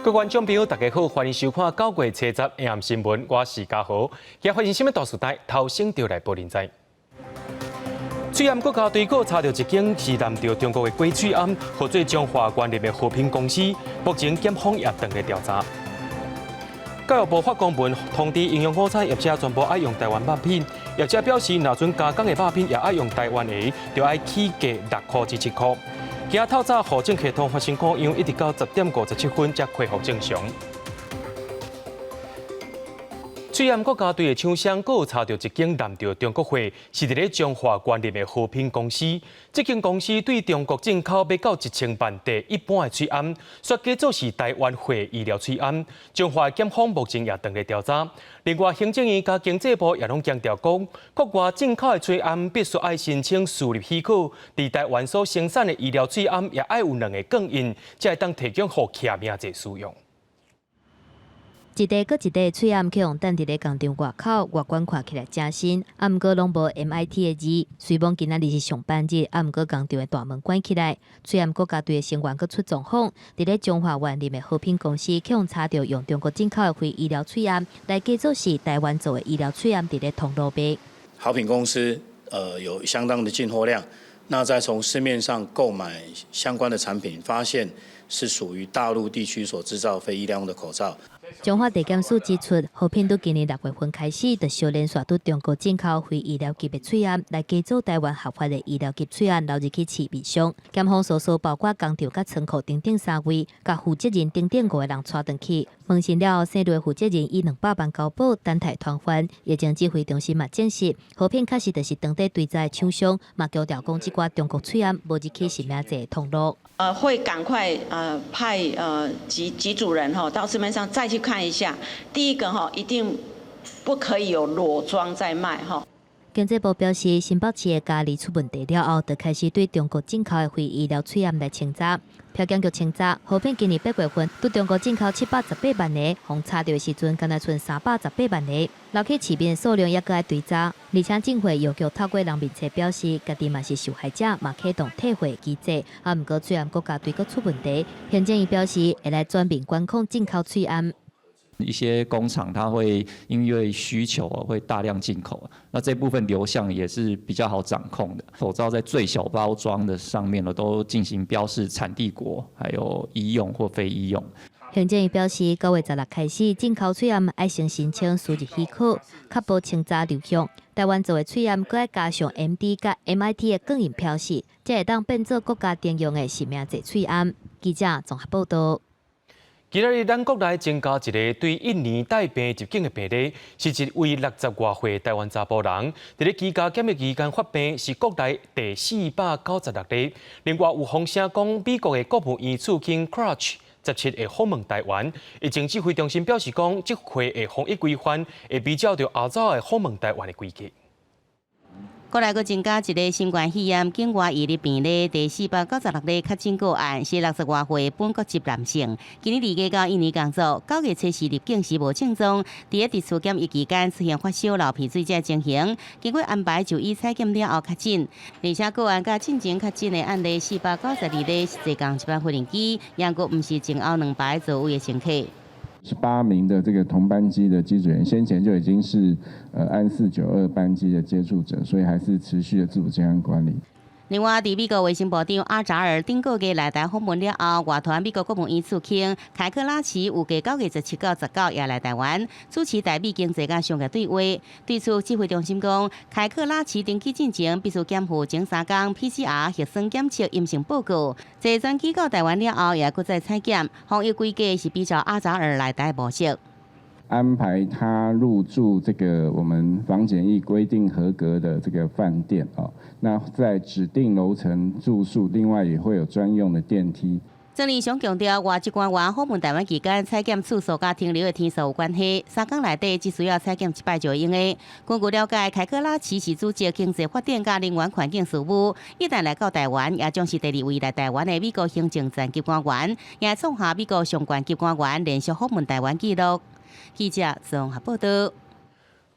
各位观众朋友，大家好，欢迎收看9月7日AM新闻，我是嘉豪。今发生什么大事代？头先就来报您知。水岸国家队伍查到一间是南着中国的鬼水岸，或做中华关联的和平公司，目前检方也等来调查。教育部发公文通知营养午餐业者全部爱用台湾肉品，业者表示，若准加工的肉品也爱用台湾的，就要起价6块至7块。今仔透早，户政系统发生故障，一直到10:57才恢复正常。水岸国家队的厂商，阁有查到一间南着中国货，是伫咧中华关联的和平公司。这间公司对中国进口要到1000万袋一般的水岸，说假做是台湾货医疗水岸。中华检方目前也等来调查。另外，行政院甲经济部也拢强调讲，国外进口的水岸必须爱申请输入许可，伫台湾所生产的医疗水岸也爱有2个供应，才会当提供予徛名者使用。一袋搁一袋喙暗去用等伫咧工厂外口，外观看起来真新，啊毋过拢无 MIT 的字。虽讲今仔日是上班日，啊毋过工厂的大门关起来。喙暗国家队的成员搁出状况，伫咧中华万林的和平公司去用查到用中国进口的非医疗喙暗来假作是台湾做的医疗喙暗，伫咧通路卖。好品公司有相当的进货量，那再从市面上购买相关的产品，发现是属于大陆地区所制造非医疗用的口罩。中华地检署指出，和平伫今年6月份开始，就小连续对中国进口非医疗级的喙暗，来假造台湾合法的医疗级喙暗，流入去市面上。检方搜索包括工厂、甲仓库等等3位，甲负责人等5个人带回去。问询了后，省内负责人以200万交保，等待传唤。疫情指挥中心嘛证实，和平确实就是当地对在厂商，嘛强调讲，即寡中国喙暗无入去是名者通路。会赶快派几组人到市面上再去看一下。第一个一定不可以有裸装在卖经济部表示，新北市的家里出问题了后，就开始对中国进口的非医疗喙暗来清查。票检局清查，和平今年8月份对中国进口718万个，互查到的时阵，敢若剩318万个，留去市面的数量也搁爱追查。而且政府邮局透过人面册表示，家己嘛是受害者，嘛启动退货机制。啊，毋过虽然国家队搁出问题，行政院表示会来全面管控进口喙暗。一些工厂它会因为需求会大量进口，那这部分流向也是比较好掌控的。口罩在最小包装的上面都进行标示产地国，还有医用或非医用。行政院表示，9月16日开始，进口喙暗爱先申请输入许可，确保清查流向。台湾做的喙暗，搁爱加上 MD 甲 MIT 的供应标示，才会当变做国家定用的实名制喙暗。记者综合报道。今日咱国内增加一个对印尼带病入境的病例，是一位60外岁台湾查甫人，伫咧居家检疫期间发病，是国内第496例。另外有风声讲，美国的国务院次卿 Crutch 17会访问台湾，疫情指挥中心表示讲，这回的防疫规范会比照着后早的访问台湾的规矩。国内阁增加一个新冠肺炎境外移入病例，第496例确诊个案是60外岁本国籍男性，今年离家到印尼工作，9月7日入境时无症状，伫咧自检疫期間出現發燒、流鼻水這情形，經過安排就醫採檢了後確診，而且個案甲進前確診的案例492例是坐共1班飛行機，也閣唔是前後2排座位的乘客。18名的这个同班机的机组员，先前就已经是安492班机的接触者，所以还是持续的自主健康管理。另外，伫美国卫生部长阿扎尔顶个月来台访问了后，外团美国国务院次卿凯克拉奇有计9月17到19也来台湾，主持台美经济甲商业对话。对此，指挥中心讲，凯克拉奇登机进前必须检附前3天 PCR 核酸检测阴性报告。坐专机到台湾了后，也搁再采检。防疫规矩是比照阿扎尔来台模式。安排他入住这个我们防检疫规定合格的这个饭店那在指定楼层住宿，另外也会有专用的电梯。郑丽雄强调，外籍官员访问台湾期间采检次数甲停留的天数有关系，3天内底只需要采检1摆就用的。根据了解，凯克拉奇是主席经济发展甲能源环境事务，一旦来到台湾，也将是第2位来台湾的美国行政层级官员，也创下美国相关级官员连续访问台湾纪录。记者综合报道。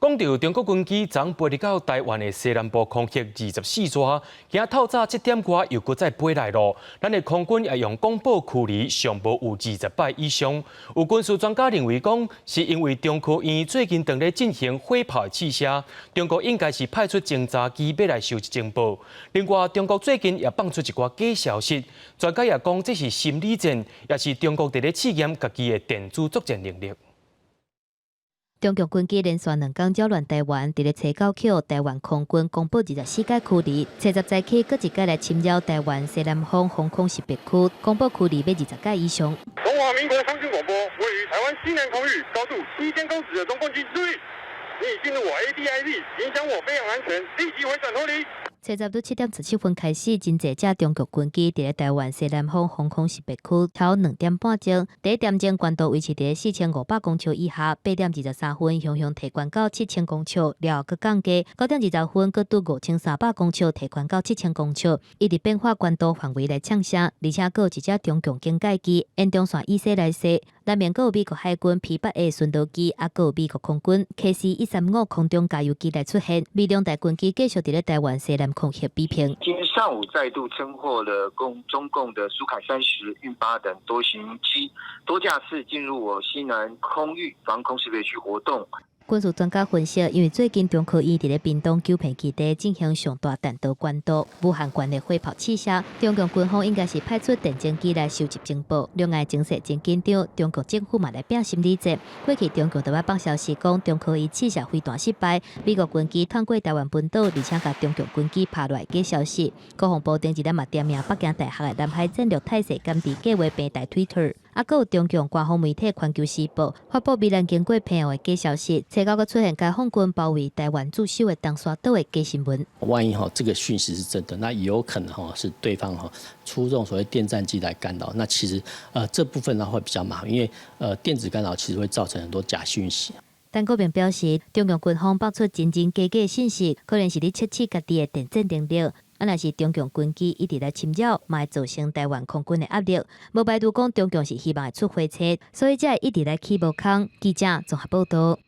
讲到中国军机昨飞入到台湾的西南部空域24抓，今透早7点外又搁再飞来咯。咱的空军也用广播距离上无有20摆以上。有军事专家认为讲，是因为中科院最近正在进行火炮的试射，中国应该是派出侦察机要来收集情报。另外，中国最近也放出一寡假消息，专家也讲这是心理战，也是中国伫咧试验家己的电子作战能力。中共军机连续2天扰乱台湾，伫咧车九桥，台湾空军公布24界距离，车10载起，搁一届来侵扰台湾西南方防空识别区，公布距离要20界以上。中华民国空军广播，位于台湾西南空域高度7000公尺的中共军注意，你已进入我 ADIZ， 影响我飞行安全，立即回转脱离。车10到7点17分开始，真侪架中国军机伫咧台湾西南方防空识别区头2点半钟，第一点钟高度维持伫4500公尺以下，8点23分向提悬到7000公尺，了后搁降低，9点20分搁拄5300公尺提悬到7000公尺，一直变化关度范围来呛声，而且搁有一只中共警戒机沿中线以西来西，南面搁有美国海军 P8的巡逻机，也搁有美国空军 KC-135空中加油机来出现，美中台军机继续伫咧台湾西南空域比拼。今天上午再度侦获了中共的苏凯30、运8等多型机多架次进入我西南空域防空识别区活动。军事专家分析，因为最近中科院伫咧屏东九片基地进行上大弹道关岛、武汉关的火炮试射，中共军方应该是派出电侦机来收集情报。另外，情势真紧张，中国政府嘛来拼心理战。过去中共就要放消息讲，中科院试射飞弹失败，美国军机通过台湾本岛，而且甲中共军机拍落来假消息。国防部前一日嘛点名北京大学的南海战略态势监视计划平台 Twitter。还有中共官方媒体《环球时报》发布未能经过平衡的假消息，车高个出现解放军包围台湾驻守的东沙岛的假新闻。万一这个讯息是真的，那也有可能是对方出动所谓电战机来干扰。那其实这部分呢会比较麻烦，因为电子干扰其实会造成很多假讯息。但嗰边表示，中共军方爆出真假的信息，可能是咧测试家己的电子能力。若是中共军机一直来侵扰，嘛会造成台湾空军的压力。无排除讲中共是希望会出火车，所以才会一直来起无空。记者综合报道。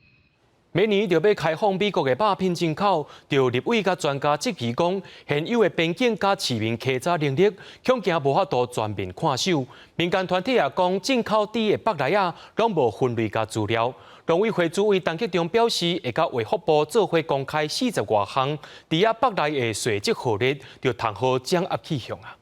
明年就要开放美国的肉品进口，就立委甲专家质疑讲，现有的边境甲市民稽查能力，恐惊无法度全面看守。民间团体也讲，进口猪的北来啊，拢无分类甲资料。农委会主委陈吉仲表示，会甲卫福部做伙公开40多项猪仔北来的税籍号列，就谈好掌握去向啊。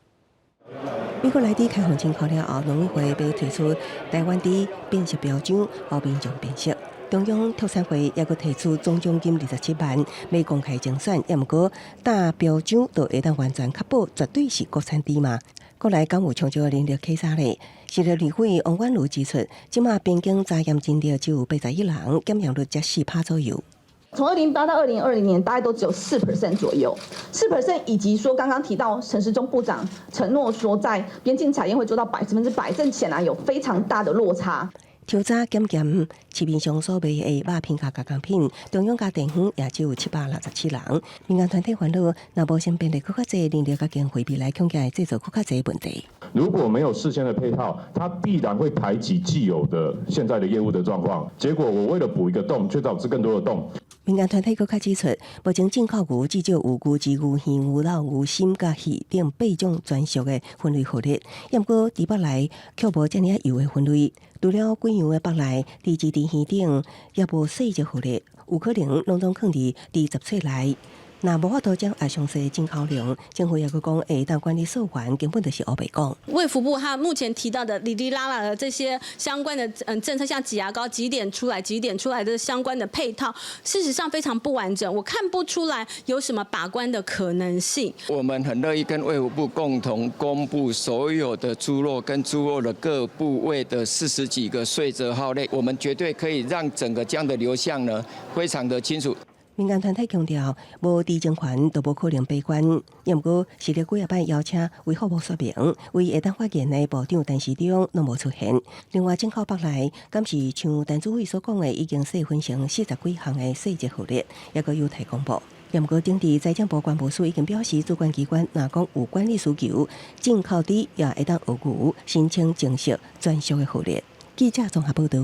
美国来猪开放进口了后，农委会要推出台湾猪辨识标章，方便众辨识。中央特产会也佮提出总奖金27万，要公开精选，也毋过打标章就会当完全确保绝对是国产猪嘛。国内敢有充足人力稽查咧？是立立委王婉如指出，即马边境查验真的只有81人，检验率才4%左右。从2008到2020年，大概都只有4% 左右，4%，以及说刚刚提到陈时中部长承诺说，在边境查验会做到100%，这显然有非常大的落差。调查检验市面上所卖的肉品加加工品，中央加淀粉也只有767人。民间团体烦恼，若无先编列更较侪人力甲经费，未来恐惊会制造更较侪问题。如果没有事先的配套，它必然会排挤既有的现在的业务的状况。结果我为了补一个洞，却导致更多的洞。民间团体更加指出，目前进口牛至少有牛脂、牛耳、牛肉、牛心、甲鱼等8种专属的分类号列，不过猪北来却无遮尔油的分类。除了几样的北来，猪翅、猪耳等也无细节号列，有可能拢总放伫猪杂册内。若无法度将详细的进口量，政府也佮讲会当管理溯源，根本就是黑白讲。卫福部他目前提到的哩哩啦啦的这些相关的政策，像挤牙膏几点出来的相关的配套，事实上非常不完整，我看不出来有什么把关的可能性。我们很乐意跟卫福部共同公布所有的猪肉跟猪肉的各部位的40几个税则号类，我们绝对可以让整个这样的流向呢非常的清楚。民间团体强调，无知情权都无可能闭关。也毋过，是咧几摆邀请卫福部说明，为会当发言的部长陈时中拢无出现。另外，进口北来，敢是像陈主委所讲的，已经细分成40几项的细节号列，也个有待公布。也毋过，顶地财政部关务署已经表示，主管机关若讲有管理需求，进口猪也会当学牛申请正式专属的号列。记者综合报道。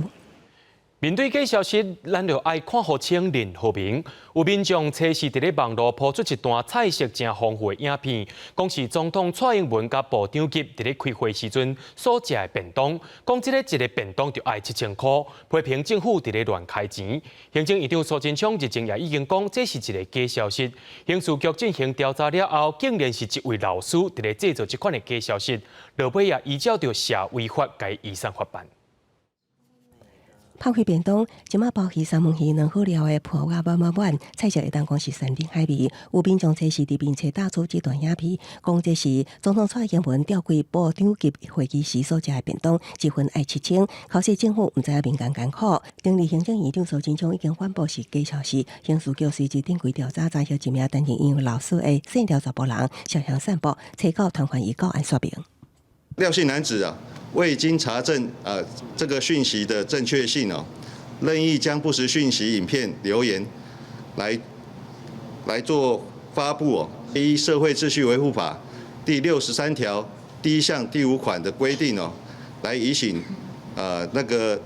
面对假消息，咱就爱看好清人和平。有民众测试伫咧网络抛出一段菜色正丰富的影片，讲是总统蔡英文甲部长级伫咧开会时阵所食的便当，讲即个一个便当就要7000块，批评政府伫咧乱开钱。行政院长苏贞昌日前也已经讲，这是一个假消息。刑事局进行调查了后，竟然是一位老师伫咧制造这款的假消息，落尾也依照着社违法，该移送法办。拍开便当，即马包鱼、三文鱼、软好料的破瓦满满满，菜色会当讲是山珍海味。有民众测试伫面前打出这段影片，讲这是总统蔡英文调回部长级会议时所食的便当，一份爱7000，考试政府毋知影民间艰苦。顶日行政院长苏贞昌已经宣布是假消息，刑事局随即展开调查，查获一名担任应用老师的姓廖查甫人涉嫌散布催告团款预告案说明。廖姓男子啊，未经查证这个讯息的正确性哦，任意将不实讯息、影片、留言来做发布哦，依《社会秩序维护法》第63条第1项第5款的规定哦，来移请那个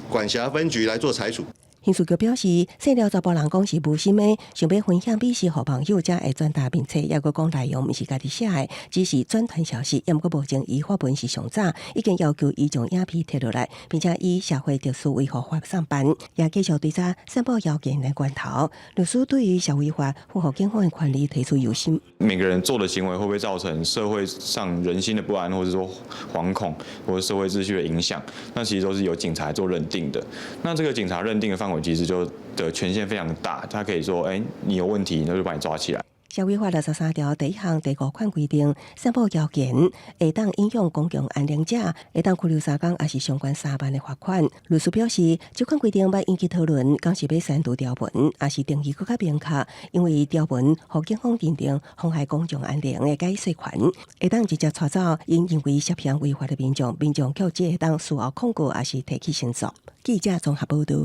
管辖分局来做裁处。刑事局表示，姓廖查甫人讲是无心的，想要分享美食给朋友，才会转达并且也佫讲内容毋是家己写的，只是转传消息，也毋过无证伊发文是上早，已经要求伊将影片摕落来，并且以社会特殊维护法上班，也继续追查散布谣言的源头。律师对于社会法符合警方的权利提出忧心。每个人做的行为会不会造成社会上人心的不安，或者说惶恐，或者社会秩序的影响？那其实都是由警察做认定的。那这个警察认定的范围其实就的权限非常大，他可以说，你有问题，那就把你抓起来。社会法63条第1项第5款规定，散布谣言会当影响公共安宁者，会当拘留3天，也是相关3万的罚款。律师表示，这款规定要引起讨论，敢是要删除条文，也是定义更加明确，因为条文互警方认定妨害公众安宁的解释权，会当直接带走因为涉嫌违法的民众却只会当事后控告，也是提起申诉。记者综合报道。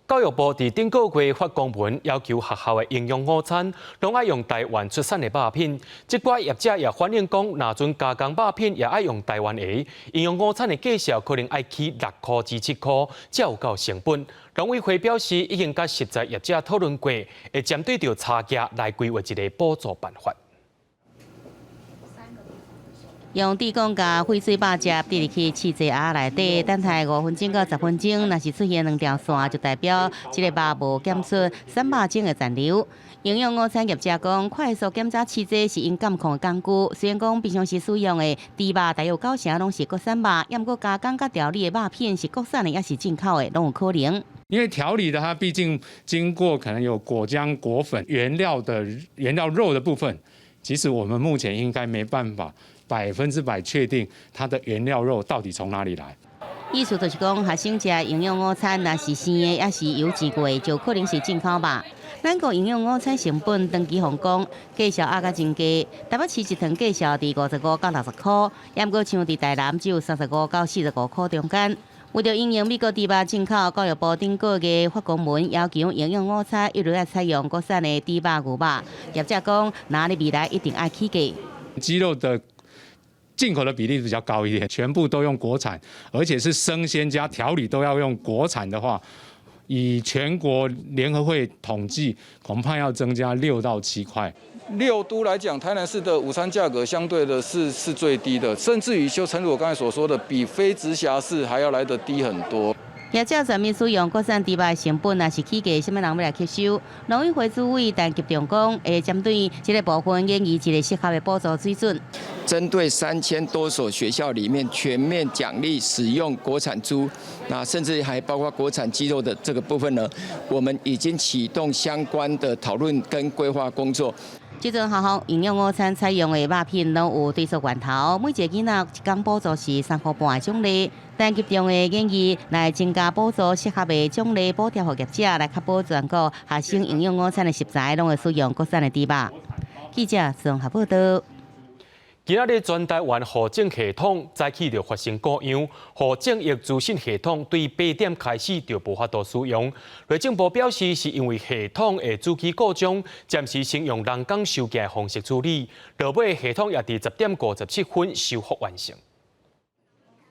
教育部伫顶个月发公文，要求学校的营养午餐拢爱用台湾出产的肉品。即寡业者也反映讲，若准加工肉品也爱用台湾的，营养午餐的价销可能爱起6块至7块，才有够成本。农委会表示，已经甲实在业者讨论过，会针对着差价来规划一个补助办法。用地讲甲翡翠肉夹滴入去试剂盒内底，等待5分钟到10分钟，若是出现2条线，就代表这个肉无检出3肉精的残留。营养午餐业者讲，快速检查试剂是因监控的工具，虽然讲平常时使用的猪肉大约9成拢是国产肉，也毋过加工甲调理的肉片是国产的，也是进口的，拢有可能。因为调理的它毕竟经过可能有果浆、果粉、原料肉的部分，其实我们目前应该没办法100%确定它的原料肉到底从哪里来。意思就是讲，学生食营养午餐，若是生的，也是油煎过，就可能是进口肉。咱国营养午餐成本登记红讲，价销压甲真低，台北市一趟价销伫55到60块，也毋过像伫台南只有35到45块中间。为着应用美国猪肉进口，教育部顶个月发公文要求营养午餐一律要采用国产的猪肉、牛肉。业者讲，那你未来一定爱起价。鸡肉的进口的比例比较高一点，全部都用国产，而且是生鲜加调理都要用国产的话，以全国联合会统计，恐怕要增加6到7块。6都来讲，台南市的午餐价格相对的是最低的，甚至于就诚如我刚才所说的，比非直辖市还要来得低很多。业者全面使用国产猪肉的成本，若是起价，什么人要来吸收？农委会主委陈吉仲讲，会针对这个部分研议一个适合的补助水准。针对3000多所学校里面全面奖励使用国产猪，那甚至还包括国产鸡肉的这个部分呢，我们已经启动相关的讨论跟规划工作。这阵学校营养午餐采用的肉片拢有对数源头，每一个囡仔一工补助是3块半的奖励。但集中的建议来增加补助适合的奖励补贴，给业者来确保全国学生营养午餐的食材拢会使用国产的猪肉。记者综合报道。今仔日全台湾户政系统早起就发生故障，户政易资讯系统对8点开始就无法度使用。内政部表示，是因为系统的主机故障，暂时先用人工收件的方式处理，落尾系统也伫10点57分修复完成。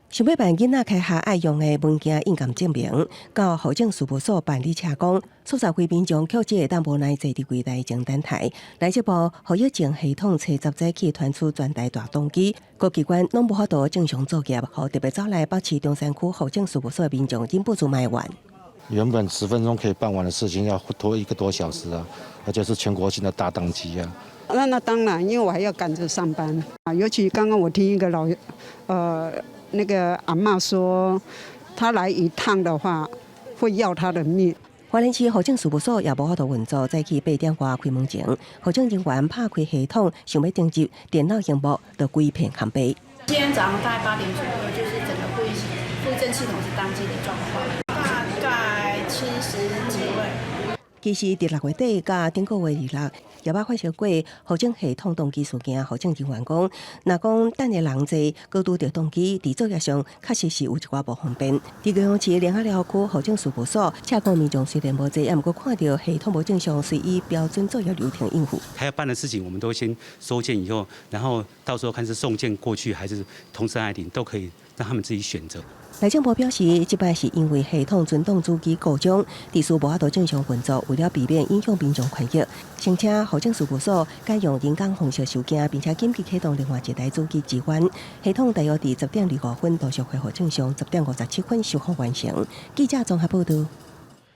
想要办囡仔开学爱用的文件印鉴证明，到户政事务所办理车工，数十位民众扣这个当无奈坐伫柜台前等待。内政部户疫情系统车10载起传出全台大动机，各机关拢无法度正常作业，互特别走来北市中山区户政事务所的民众忍不住埋怨。原本10分钟可以办完的事情，要拖1个多小时啊，而且是全国性的大档期啊。那当然，因为我还要赶着上班啊。尤其刚刚我听一个那个阿嬷说，她来一趟的话会要她的命。花莲市户政事务所也无法度运作，早起8点外开门前，户政人员拍开系统，想要登记电脑荧幕，就规片空白。今天早上大概8点左右，就是整个户政系统是当机的状况，大概70几位。其实，伫6月底甲顶个月26，也捌发生过户政系统动机事件。户政人员讲，若讲等的人侪高度着动机，伫作业上确实是有一寡不方便。伫高雄市联合寮区户政事务所，车工民众虽然无济，也毋过看到系统无正常，是以标准作业流程应付。他要办的事情，我们都先收件以后，然后到时候看是送件过去还是同时来领，都可以让他们自己选择。内政部表示，这摆是因为系统存档主机故障，地事无法度正常运作，为了避免影响民众权益，申请户政事务所改用人工方式收件，并且紧急启动另外一台主机支援。系统大约伫10点25分陆续恢复正常，10点57分修复完成。记者综合报道。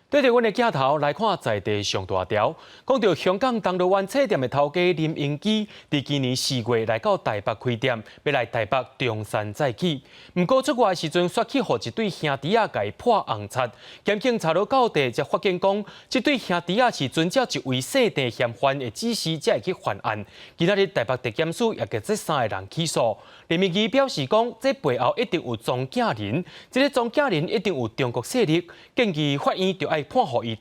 对着阮的镜头来看在地上大条，讲到香港铜锣湾册店的头家林英基，伫今年4月来到台北开店，要来台北中山再起。不过出外时阵，煞去互一对兄弟仔甲伊破红擦。检警查到到地，才发现讲，这对兄弟仔是遵照一位设定嫌犯的指示，才会去犯案。今仔日台北地检署也甲这3个人起诉。林英基表示讲，这背后一定有庄稼人，这个庄稼人一定有中国势力，建议法院就爱判予伊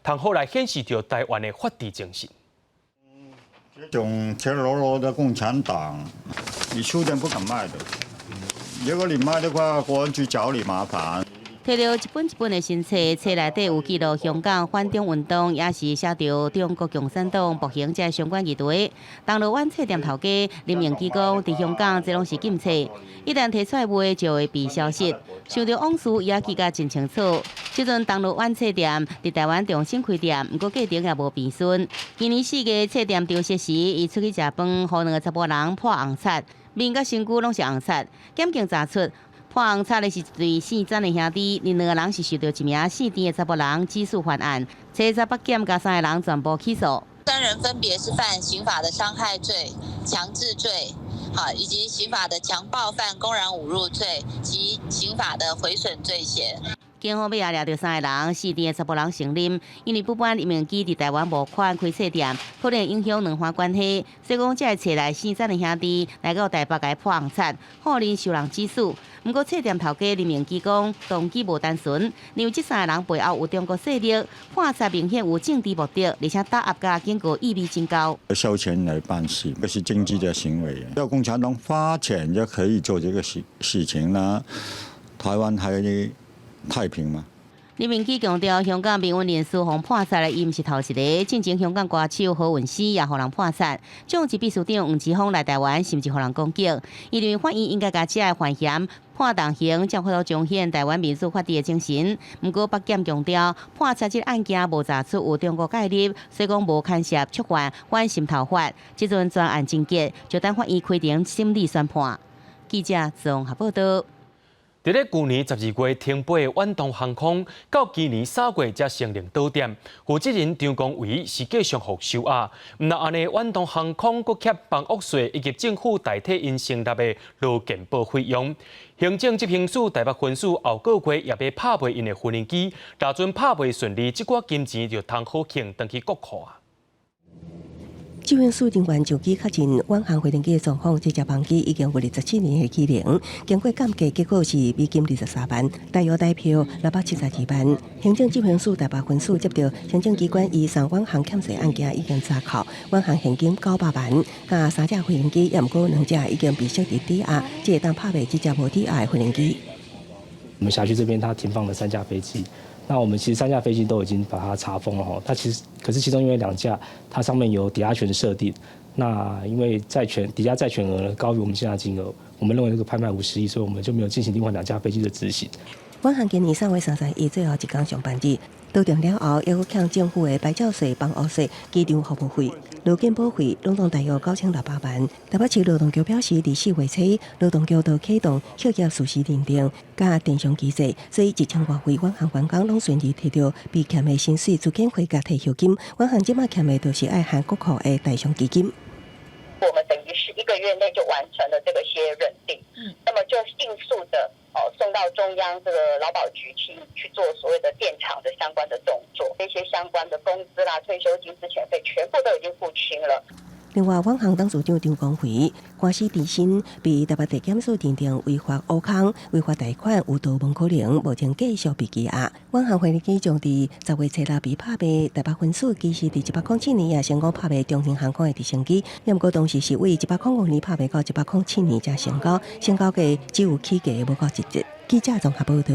通好来显示着台湾的法治精神。这种赤裸裸的共产党，你书店不肯卖的。如果你卖的话，国安局找你麻烦。摕到一本一本的新册，册内底有记录香港反中运动，也是写着中国共产党步行者相关议题。铜锣湾册店头家林明基讲，伫香港这拢是禁册，一旦提出来卖就会被消失。想着往事也记甲真清楚。即阵铜锣湾册店伫台湾重新开店，不过价钱也无变顺。今年4月册店丢失时，伊出去食饭，互2个查甫人破红擦，面甲身躯拢是红擦。检警查出。破红擦的是一对姓曾的兄弟，另2个人是受到一名姓陈的查甫人指使犯案，车查北检甲3个人全部起诉。3人分别是犯刑法的伤害罪、强制罪，以及刑法的强暴犯公然侮辱罪及刑法的毁损罪嫌。警方要也掠到3个人，4店的查甫人承认，因为不办林明基伫台湾募款开册店，可能影响两方关系，所以讲才会找来姓曾的兄弟来到台北甲伊破红擦，好令受人指使。不过册店头家林明基讲，动机无单纯，因为这3个人背后有中国势力，破擦明显有政治目的，而且打压甲经过意味真高。收钱来办事，这是经济的行为。要共产党发钱就可以做这个事情呢？台湾还太平吗？林明基强调，香港民运人士互破杀的，伊毋是头一个。进前香港歌手何韵诗也互人破杀，总级秘书长黄之锋来台湾，甚至互人攻击。伊认为法院应该甲这个犯嫌判重刑，才可以彰显台湾民主法治的精神。不过北检强调，破杀这案件无查出有中国介入，所以讲无牵涉触犯反渗透法。即阵专案终结，就等法院开庭审理宣判。记者综合报道。伫咧去年12月停飞的远东航空，到今年3月才承认倒店，负责人张光伟是继续互收押。毋但安尼，远东航空搁欠房屋税以及政府代替因成立的劳健保费用。行政执行署台北分署后个月也要拍卖因的无人机，若阵拍卖顺利，这寡金钱就通好庆转去国库啊。执行署人员就机确认远航无人机的状况，这架班机已经有27年的机龄，经过鉴价，结果是美金23万，大约代票672万。行政执行署台北分署接到行政机关移送远航欠税案件已经查扣，远航现金900万，加3架无人机，也毋过2架已经被设伫抵押，只会当拍卖这架无抵押的无人机。我们辖区这边它停放了3架飞机。那我们其实3架飞机都已经把它查封了哈，可是其中因为2架它上面有抵押权设定，那因为抵押债权额高于我们现在金额，我们认为这个拍卖50亿，所以我们就没有进行另外2架飞机的执行。远航今年3月31日最后一天上班日，到站了后，又向政府的牌照税、房屋税、机场服务费、劳健保费拢总大约9600万。台北市劳动局表示，4月初，劳动局就启动企业实施认定加定偿机制，所以1000多位远航员工拢顺利摕到被欠的薪水资遣费加退休金。远航即马欠的就是爱含国库的代偿基金。我们等于是1个月内就完成了这个些认定，那么就迅速的送到中央这个劳保局去做所谓的垫偿的相关的动作，这些相关的工资啦、退休金、资遣费全部都已经付清了。另外，远航董事长张光辉官司伫审，被台北地检署认定违法挖空、违法贷款有道无可能，目前继续被羁押。远航会计将伫10月7日被拍卖台北分署，其实伫1807年也成功拍卖中兴航空的直升机，不过当时是为1805年拍卖到1807年才成交，成交价只有起价无到1折。记者综合报道。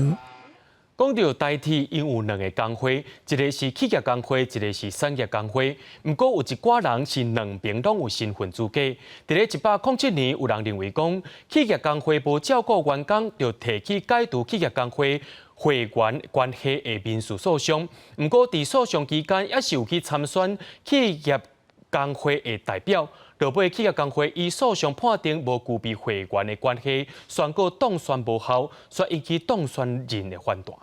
讲到台铁，因有2个工会，一个是企业工会，一个是产业工会。不过有一寡人是2边拢有身份资格。在1807年，有人认为讲企业工会无照顾员工，就提起解除企业工会会员关系的民事诉讼。不过在诉讼期间，也是有去参选企业工会的代表。落尾企业工会以诉讼判定无具备会员的关系，宣告当选无效，却引起当选人的反弹。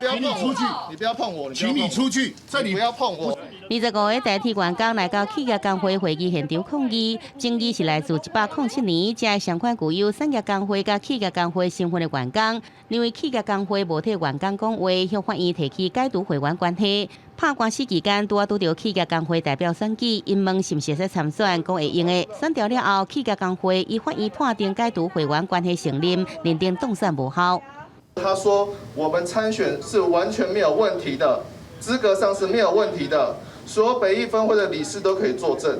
请你出去！你不要碰我！请你出去！这里不要碰我！25个代替员工来到企业工会会议现场抗议，争议是来自1807年才相关具有产业工会甲企业工会身份的员工，因为企业工会无替员工讲话，向法院提起解除会员关系。拍官司期间，拄到企业工会代表选举，因问是毋是使参选，讲会用的。选调了后，企业工会以法院判定解除会员关系成立，认定当选无效。他说：“我们参选是完全没有问题的，资格上是没有问题的，所有北艺分会的理事都可以作证。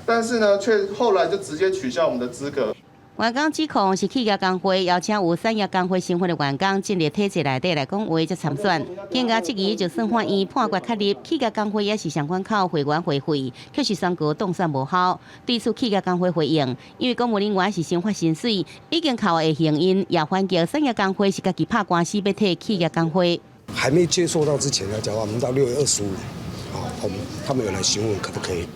但是呢，却后来就直接取消我们的资格。”员工指控是企业工会邀请有产业工会身份的员工进入体制内底来讲话才参选，经过质疑，就算法院判决确立企业工会也是上关口会员会费，却是宣告当选无效。对此，企业工会回应，因为公务人员是先发薪水，已经靠的行因，也反击产业工会是家己拍官司要替企业工会。还没接受到之前来讲的话，我们到6月25日，他们有来询问可不可以。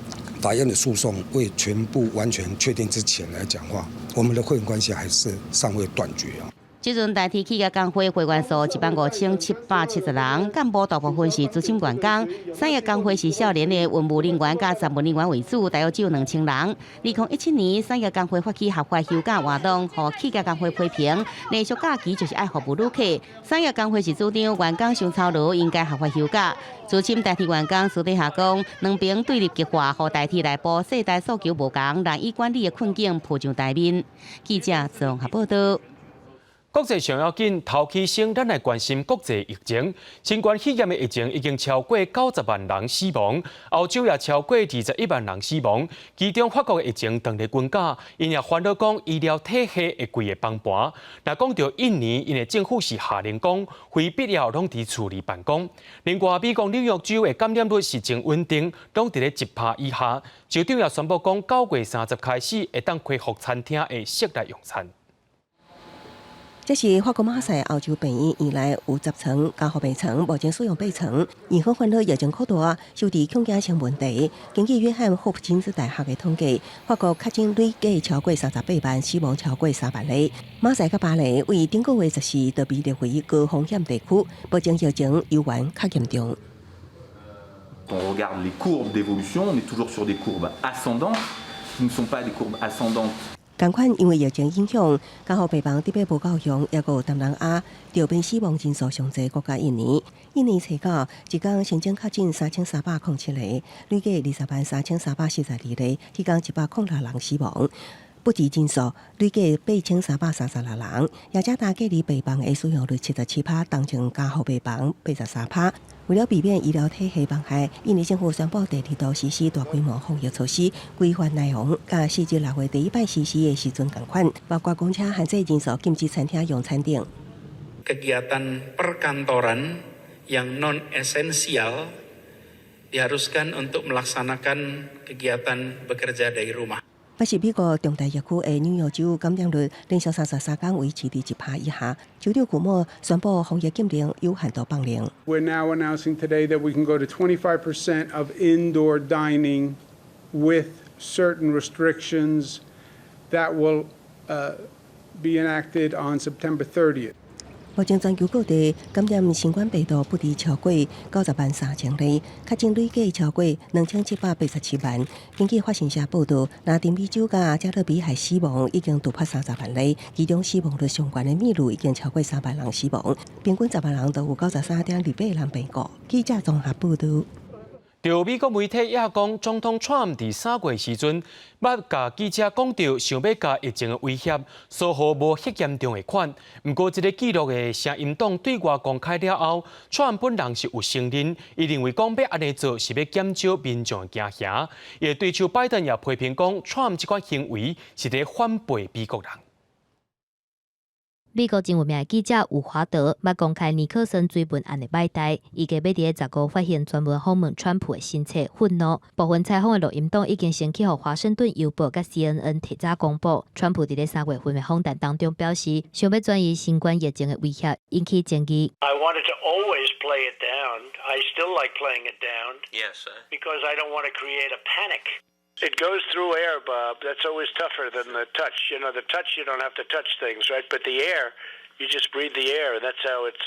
法院的诉讼未全部完全确定之前来讲话，我们的会员关系还是尚未断绝啊。这阵代替企业工会会员数15770人，干部大部分是资深员工，产业工会是少年的文务人员加专门人员为主，大约只有2000人。2017年，产业工会发起合法休假活动，和企业工会批评，连续假期就是爱服务旅客。产业工会是主张员工伤操劳，应该合法休假。资深代替员工私底下讲，两边对立激化，和代替内部世代诉求无同，难以管理的困境浮上台面。记者综合报道。国际上要紧，头起先，咱来关心国际疫情。新冠肺炎的疫情已经超过90万人死亡，欧洲也超过21万人死亡。其中法国的疫情当日均价，因也烦恼讲医疗体系会规个崩盘。若讲到印尼，因的政府是下令讲，非必要拢伫厝里办公。另外，美国纽约州的感染率是真稳定，拢伫咧1%以下。州长也宣布讲，9月30开始会当恢复餐厅的室内用餐。这是法国马赛欧洲病院原来有10层加护病床，目前使用8层。因很烦恼疫情扩大，受到恐惊性问题。根据约翰霍普金斯大学的统计，法国确诊累计超过38万，死亡超过3万例。马赛甲巴黎为顶个月14都被列为高风险地区，目前疫情犹原较严重。On regarde les courbes d'évolution, on est toujours sur des courbes ascendantes, qui ne sont pas des courbes ascendantes. 同款因为疫情影响，加护病房特别无够用，也有3人着病死亡人数上济国家印尼。印尼初稿一天新增确诊3307例，累计203342例，其中106人死亡。不治人数累计8336人，也者大隔离病房的使用率77%，当前加护病房83%。为了避免医疗体系崩坏，印尼政府宣布第2度实施大规模防疫措施，规范内容甲4至6月第一摆实施的时阵同款，包括公车限制人数、禁止餐厅用餐等。Kegiatan perkantoran yang non esensial diharuskan untuk melaksanakan kegiatan bekerja dari rumah。不是美国重大疫区的纽约州感染率连续33天维持伫1%以下，州长古莫宣布防疫禁令有限度放零。We're now announcing today that we can go to 25% of indoor dining with certain restrictions that will be enacted on September 30th. 目前全球各地感染新冠病毒不敌超过90.3万例，确诊累计超过2787万。根据法新社报道，拉丁美洲甲加勒比海死亡已经突破30万例，其中死亡率上悬的秘鲁已经超过3万人死亡，平均10万人都有93.28人病故。记者综合报道。就美国媒体也讲，总统 Trump 伫3月时阵，捌甲记者讲到，想要甲疫情的威胁疏忽无迄严重的款。不过，这个记录的声音档对外公开了后，Trump 本人是有承认，伊认为讲要安尼做是要减少民众的惊吓。也对手拜登也批评讲，Trump 这款行为是在反背美国人。美国真有名的记者伍华德捌公开尼克森追问案的摆台，伊家要伫15发现专门访问川普的新册《愤怒》。部分采访的录音档已经先去互华盛顿邮报甲 CNN 提早公布。川普伫咧3月份的访谈当中表示，想要转移新冠疫情的威胁，引起争议。I wanted to always play it down. I still like playing it down. Yes, because I don't want to create a panic. It goes through air, Bob. That's always tougher than the touch. You know, the touch you don't have to touch things, right? But the air, you just breathe the air. That's how it's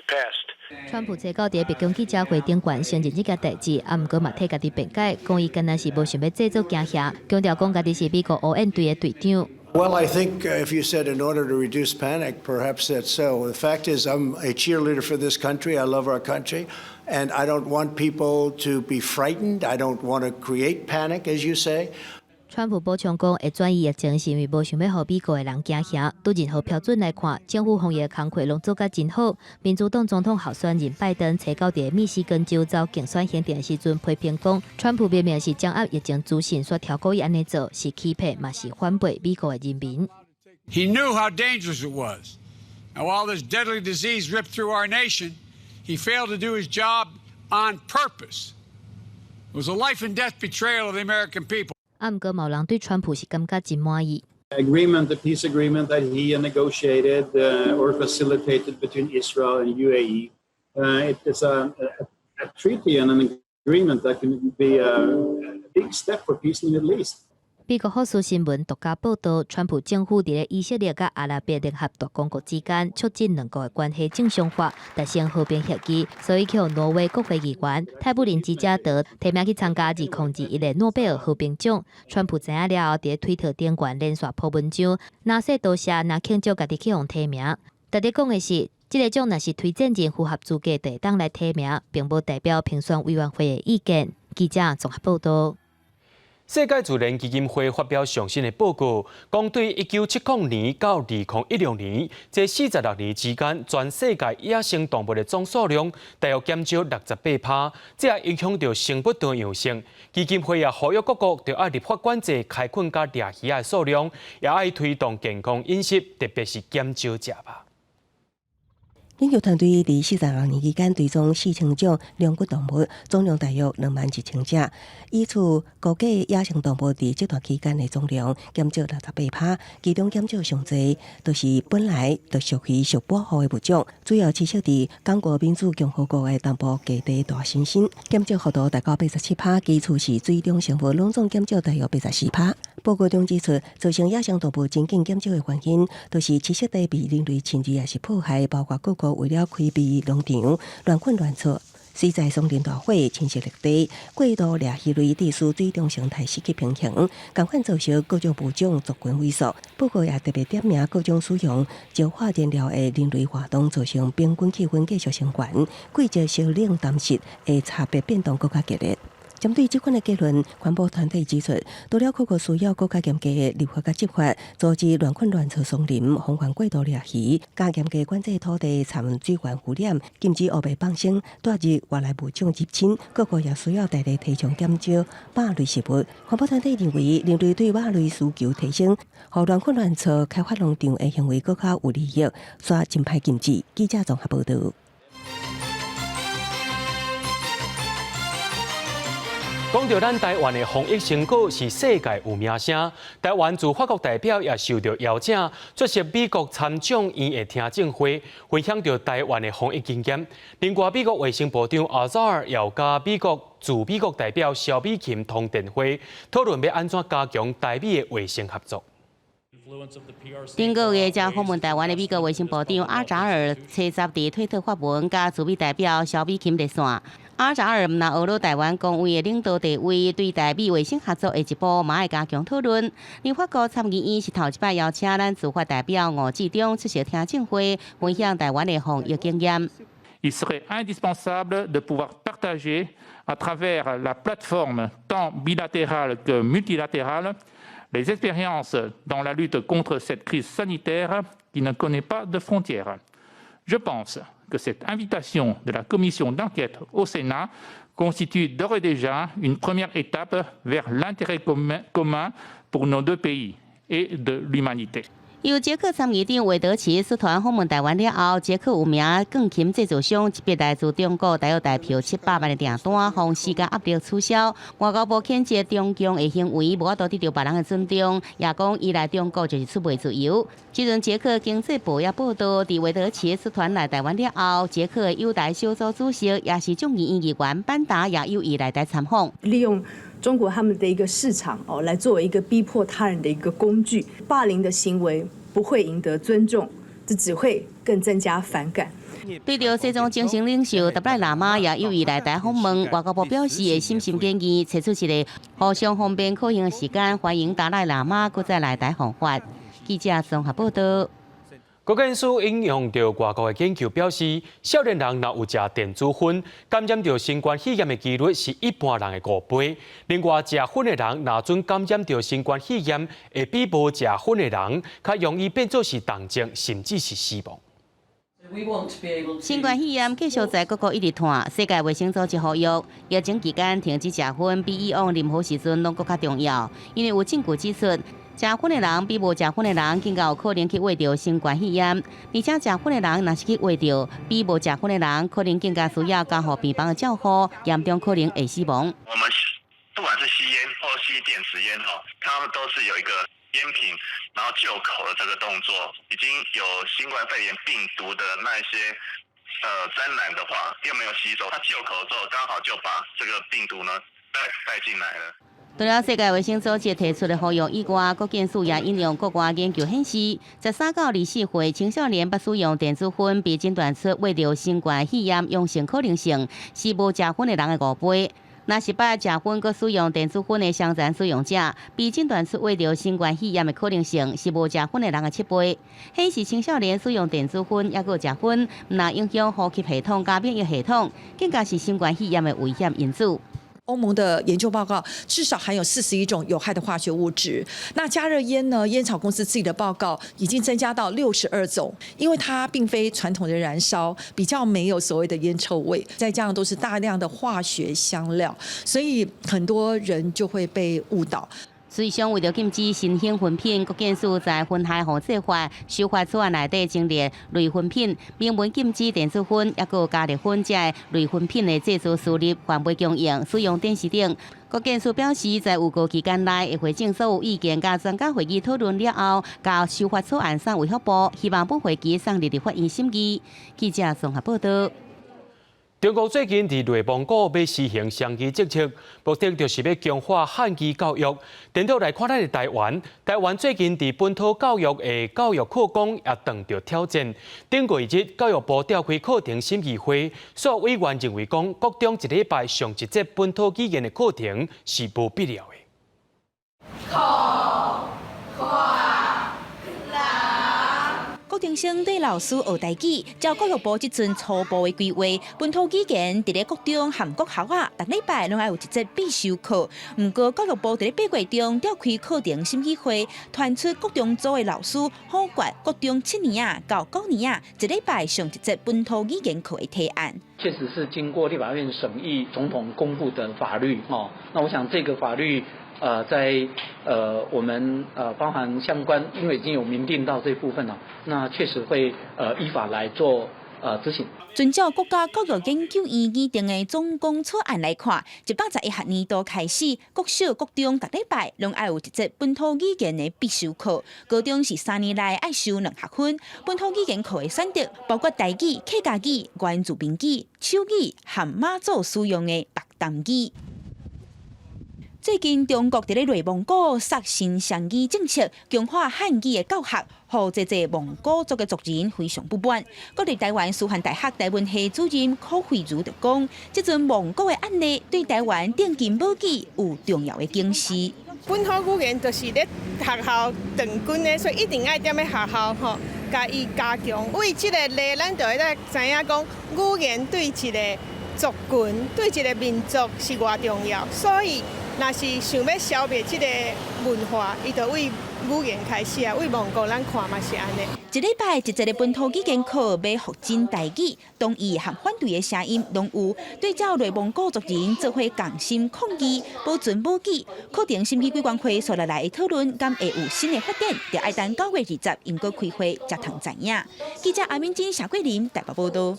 passed. 川普初到伫白宫记者会顶悬承认这件代志，啊，毋过嘛替家己辩解，讲伊敢若是无想要制造惊吓，强调讲家己是美国乌援队的队长。Well, I think if you said in order to reduce panic, perhaps that's so. The fact is, I'm a cheerleader for this country. I love our country, and I don't want people to be frightened. I don't want to create panic, as you say. 川普补充讲，会转移疫情是因为无想要互美国的人惊吓。对任何标准来看，政府防疫的工作拢做甲真好。民主党总统候选人拜登初到伫密西根州遭竞选行电时阵批评讲，川普明明是掌握疫情资讯所挑故意安尼做，是欺骗，嘛是反背美国的人民。He knew how dangerous it was. Now, while this deadly disease ripped through our nation, he failed to do his job on purpose. It was a life and death betrayal of the American people. 啊，毋过某人对川普是感觉真满意。Agreement, the peace agreement that he negotiated or facilitated between Israel and UAE, it is a treaty and an agreement that can be a big step for peace in the Middle East. 美国福斯新闻独家报道，川普政府伫咧以色列甲阿拉伯联合大公国之间促进两国的关系正常化，达成和平协议，所以叫挪威国会议员泰布林吉加德提名去参加2021的诺贝尔和平奖。川普知影了后，伫推特顶悬连续破文章，哪说多谢，哪庆祝家己去互提名。特别讲的是，这个奖若是推荐人符合资格，就会当来提名，并无代表评选委员会的意见。记者综合报道。世界自然基金会发表上新的报告，讲对1970年到2016年这46年之间，全世界野生动物的总数量大约减少68%，这也影响到生物多样性。基金会也呼吁各国要立法管制开垦甲掠鱼的数量，也要推动健康饮食，特别是减少食肉。研究团队伫42年期间追踪4000种两骨动物，总量大约21000只。以此估计野生动物伫这段期间的总量减少68%，其中减少上侪就是本来就属于受保护的物种，主要栖息伫刚果民主共和国的东部极地大猩猩，减少幅度达到87%，其次是水中生物拢总减少大约84%。报告中指出，造成野生动物真正减少的原因，就是栖息地被人类侵入也是迫害，包括各国为了开辟农场乱垦乱造。水灾、松林大火、侵蚀绿地、过度掠鱼类地区水中生态失去平衡，共款造成各种物种族群萎缩。报告也特别点名各种使用石化燃料的人类活动造成平均气温继续升悬，季节小冷淡湿的差别变动更加激烈。针对这款的结论，环保团体指出，除了各国需要更加严格的立法和执法，阻止乱垦乱造松林，防范过度掠鱼，加严格管制土地产水源污染，禁止乌白放生，遏制外来物种入侵。各国也需要大力提倡减少肉类食物。环保团体认为，人类对肉类需求提升，互乱垦乱造、开发农场的行为更加有利益，煞真歹禁止。记者综合报道。讲到咱台湾的防疫成果是世界有名声，台湾驻法国代表也受到邀请出席美国参众院的听证会，分享到台湾的防疫经验。另外，美国卫生部长阿扎尔又甲美国代表萧美琴通电话，讨论要安怎加强台美的卫生合作。顶个月才访问台湾的美国卫生部长阿扎尔，初十伫推特发文，甲驻美代表萧美琴热线。阿扎尔毋但学了台湾公卫的领导地位，对台美卫生合作的一步嘛要加强讨论。另法国参议院是头一摆邀请咱驻法代表吴志忠出席听证会，分享台湾的防疫经验。Il serait indispensable de pouvoir partager à travers la plateforme tant bilatérale que multilatérale les expériences dans la lutte contre cette crise sanitaire qui ne connaît pas de frontières. Je pense que cette invitation de la commission d'enquête au Sénat constitue d'ores et déjà une première étape vers l'intérêt commun pour nos deux pays et de l'humanité. 由捷克参议长韦德奇率团访问台湾了后，捷克有名钢琴制造商一笔来自中国大约代票700万的订单，防施加压力取消。外交部谴责中共的行为无法度得到别人的尊重，也讲依赖中国就是出卖自由。即阵捷克经济报也报道，伫韦德奇率团来台湾了后，捷克的友台小组主席也是众议院议员班达也有意来台参访，利用中国他们的一个市场来作为一个逼迫他人的一个工具，霸凌的行为不会赢得尊重，这只会更增加反感。对着西藏精神领袖达赖喇嘛也有意来台访问，外交部表示会深心建议，找出一个互相方便可行的时间，欢迎达赖喇嘛搁再来台访华。记者综合报道。国健署引用到外国的研究表示，少年人若有食电子烟，感染到新冠肺炎的几率是一般人的5倍。另外，食薰的人若准感染到新冠肺炎，会比无食薰的人较容易变作是重症，甚至是死亡。新冠肺炎继续在各国一直传，世界卫生组织呼吁，疫情期间停止食薰比以往任何时阵拢更加重要，因为有证据指出，食薰的人比无食薰的人更加有可能去患到新冠肺炎，而且食薰的人若是去患到，比无食薰的人可能更加需要加护病房的照护，严重可能会死亡。我们不管是吸烟或吸电子烟他们都是有一个烟品，然后就口的这个动作，已经有新冠肺炎病毒的那一些沾染的话，又没有洗手，他就口之后刚好就把这个病毒呢带进来了。除了世界卫生组织提出的呼吁以外，国健署也引用国外研究显示，13到24岁青少年不使用电子烟，被诊断出患到新冠肺炎阳性可能性是无食薰的人的5倍。若是把食薰佮使用电子烟的相残使用者，被诊断出患到新冠肺炎的可能性是无食薰的人的7倍。显示青少年使用电子烟也佮食薰，唔但影响呼吸系统、加免疫系统，更加是新冠肺炎的危险因素。欧盟的研究报告至少含有41种有害的化学物质。那加热烟呢？烟草公司自己的报告已经增加到62种，因为它并非传统的燃烧，比较没有所谓的烟臭味，再加上都是大量的化学香料，所以很多人就会被误导。随上为了禁止新型烟品，国健署在烟害防治法修法草案内底增列类烟品，明文禁止电子烟，也有加热烟这类烟品的制作、输入、贩卖、供应、使用电视等。国健署表示，在有效期间内，会回应所有意见，甲专家会议讨论了后，交修法草案送卫福部，希望本会期送入立法院审议。记者综合报道。中国最近伫内蒙古要实行双语政策，目的就是要强化汉语教育。颠倒来看咱的台湾，台湾最近伫本土教育的教育课纲也遇到挑战。顶个月日，教育部召开课程审议会，所有委员认为讲，国中一礼拜上一节本土语言的课程是无必要的。国中生对老师学台语，照教育部即阵初步的规划，本土语言伫咧国中含国校啊，逐礼拜拢要有一节必修课。不过教育部伫咧8月中召开课程审议会，传出国中组的老师否决国中7年啊到9年啊一礼拜上一节本土语言课的提案。确实是经过立法院审议，总统公布的法律那我想这个法律。在我们包含相关，因为已经有明定到这部分了，那确实会依法来做执行。遵照国家教育研究院拟定的总纲草案来看，111学年度开始，国小、国中各礼拜拢要有一节本土语言的必修课。高中是3年内要修2学分。本土语言课的选择包括台语、客家语、原住民语、手语和马祖使用的白淡语。最近，中国伫咧内蒙古实行双语政策，强化汉语的教学，让这蒙古族的族人非常不满。国立台湾师范大学台文系主任柯惠如就讲，这阵蒙古的案例对台湾定金保举有重要的警示。本土语言就是咧学校长根的，所以一定要踮咧学校吼，加以加强。为这个例，咱就会知影讲，语言对一个族群、对一个民族是偌重要，所以。若是想要消灭这个文化，伊就为语言开始啊，为蒙古咱看嘛是安尼。一礼拜一节的本土语言课要复真台语，同意和反对的声音拢有。对照内蒙古族人做伙共心抗议，保存母语，课程审批委员会所来的讨论，敢会有新的发展，就要等9月20因过开会才通知影。记者阿敏珍、谢桂林台北报道。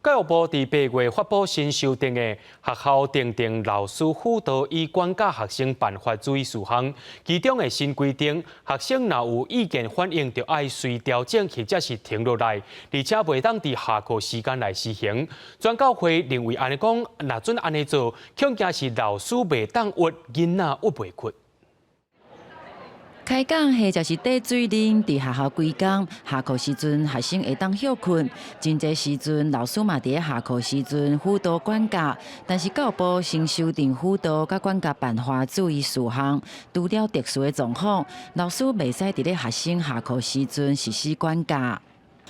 教育部伫8月发布新修订的学校订定老师辅导与管教学生办法注意事项，其中的新规定，学生若有意见反映，就要随调整或者是停落来，而且袂当伫下课时间来施行。专教会认为安尼讲，若准安尼做，恐惊是老师袂当屈囡仔屈袂屈。开讲或者是底水冷，伫学校规工，下课时阵学生会当休困。真侪时阵，老师嘛伫咧下课时阵辅导管教，但是教育部新修订辅导甲管教办法注意事项，除了特殊的状况，老师袂使伫咧学生下课时阵实施管教。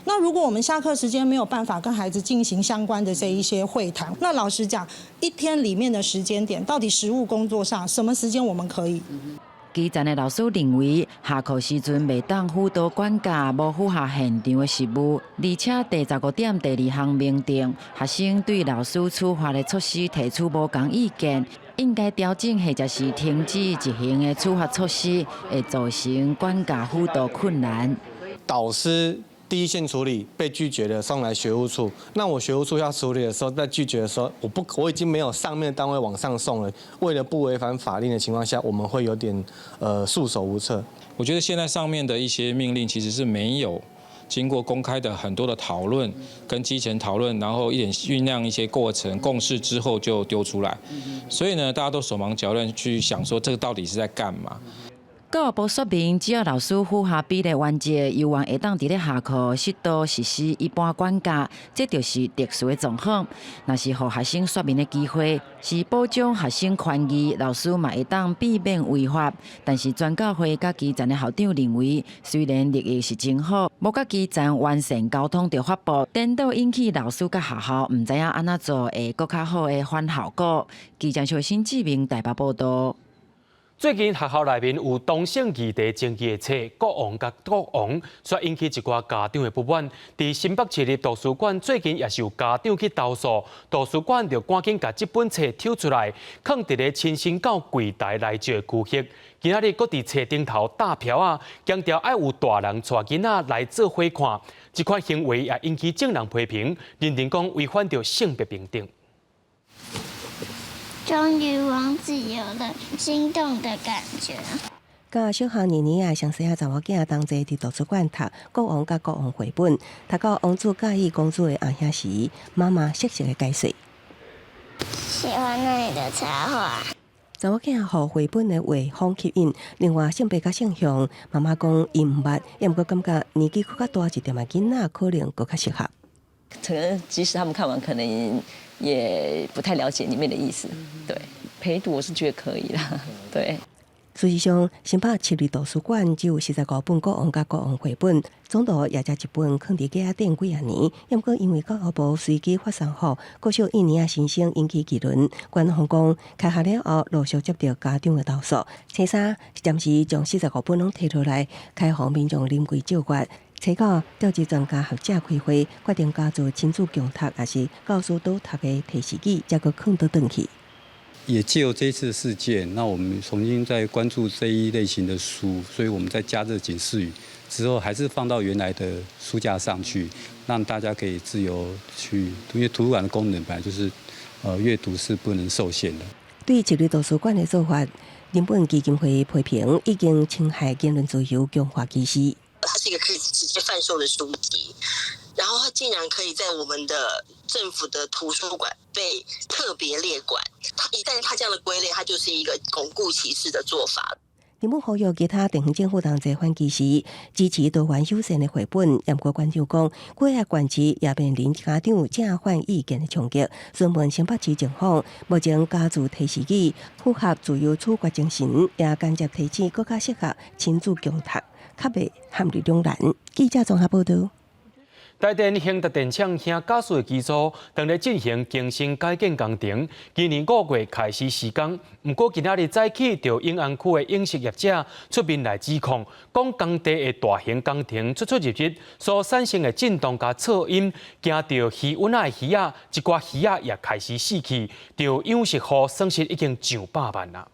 那如果我们下课时间没有办法跟孩子进行相关的这一些会谈，那老实讲，一天里面的时间点，到底实务工作上什么时间我们可以？基层的老师认为，下课时阵袂当辅导管教，无符合现场的实务，而且第15点第2项明定，学生对老师处罚的措施提出无同意见，应该调整或者是停止执行的处罚措施，会造成管教辅导困难。导师第一线处理被拒绝了，送来学务处。那我学务处要处理的时候，在拒绝的时候，我已经没有上面的单位往上送了。为了不违反法令的情况下，我们会有点束手无策。我觉得现在上面的一些命令其实是没有经过公开的很多的讨论跟基层讨论，然后一点酝酿一些过程共识之后就丢出来。所以呢，大家都手忙脚乱去想说这个到底是在干嘛。教育部说明，只要老师符合比例原则，有望会当伫咧下课适度实施一般管教，这就是特殊的状况。若是互学生说明的机会，是保障学生权益，老师嘛会当避免违法。但是专教会甲基层的校长认为，虽然立意是真好，无甲基层完善沟通就发布，颠倒引起老师甲学校唔知影安怎做会更较好的反效果。记者小新志明台北报道。最近学校内面有同性议题争议的册《国王甲国王》，却引起一寡家长的不满。伫新北市立图书馆，最近也是有家长去投诉，图书馆就赶紧把这本册抽出来，放伫咧亲身到柜台内就拒绝。今仔日搁伫册顶头打票啊，强调要有大人带囡仔来做伙看，这款行为也引起众人批评，认定讲违反着性别平等。终于往自由了，心动的感觉。甲小学年年啊，上细啊查某囝同齐伫图书馆读《国王甲国王》绘本，读到王子介意公主的后兄时，妈妈细细的解释。喜欢那里的插画。查某囝互绘本的画风吸引，另外性别甲性向，妈妈讲伊毋捌，也毋过感觉年纪较大一点的囡仔可能更较适合。可能即使他们看完，可能也不太了解里面的意思。对，陪读我是觉得可以啦。对。事实上，新北市立图书馆只有45本《国王甲国王》绘本，总图也才一本放伫架顶几啊年。也毋过因为教育部随机发送后，国小1年新生引起议论。官方讲，开学了后陆续接到家长的投诉，册衫暂时将45本拢摕落来，开放民众临柜照阅。初稿调集专家学者开会，决定加做亲子共读，也是教师倒读的提示记，才个放倒转去。也借由这一次的事件，那我们重新再关注这一类型的书，所以我们再加热警示语，之后还是放到原来的书架上去，让大家可以自由去，因为图书馆的功能本来就是阅读是不能受限的。对一类图书馆的做法，人本基金会批评已经侵害言论自由、强化歧视。它是一个可以直接贩售的书籍，然后它竟然可以在我们的政府的图书馆被特别列管。一旦它这样的归类，它就是一个巩固歧视的做法。人本呼吁其他地方政府同齐反歧视，支持多元优先的绘本。严国馆长讲，过下县市也面临家长正反意见的冲击。询问新北市政府，目前家自提示语符合自由处决精神，也间接提醒更加适合亲子共读，较袂陷入两难。记者综合报道。台电兴达电厂兄加速的基础正在进行更新改建工程，今年5月开始施工。不过今仔日早起，就永安区的饮食业者出面来指控，讲工地的大型工程出入入所产生的震动加噪音，惊到鱼温的鱼仔，一寡鱼仔也开始死去，就养殖户损失已经上百万啦。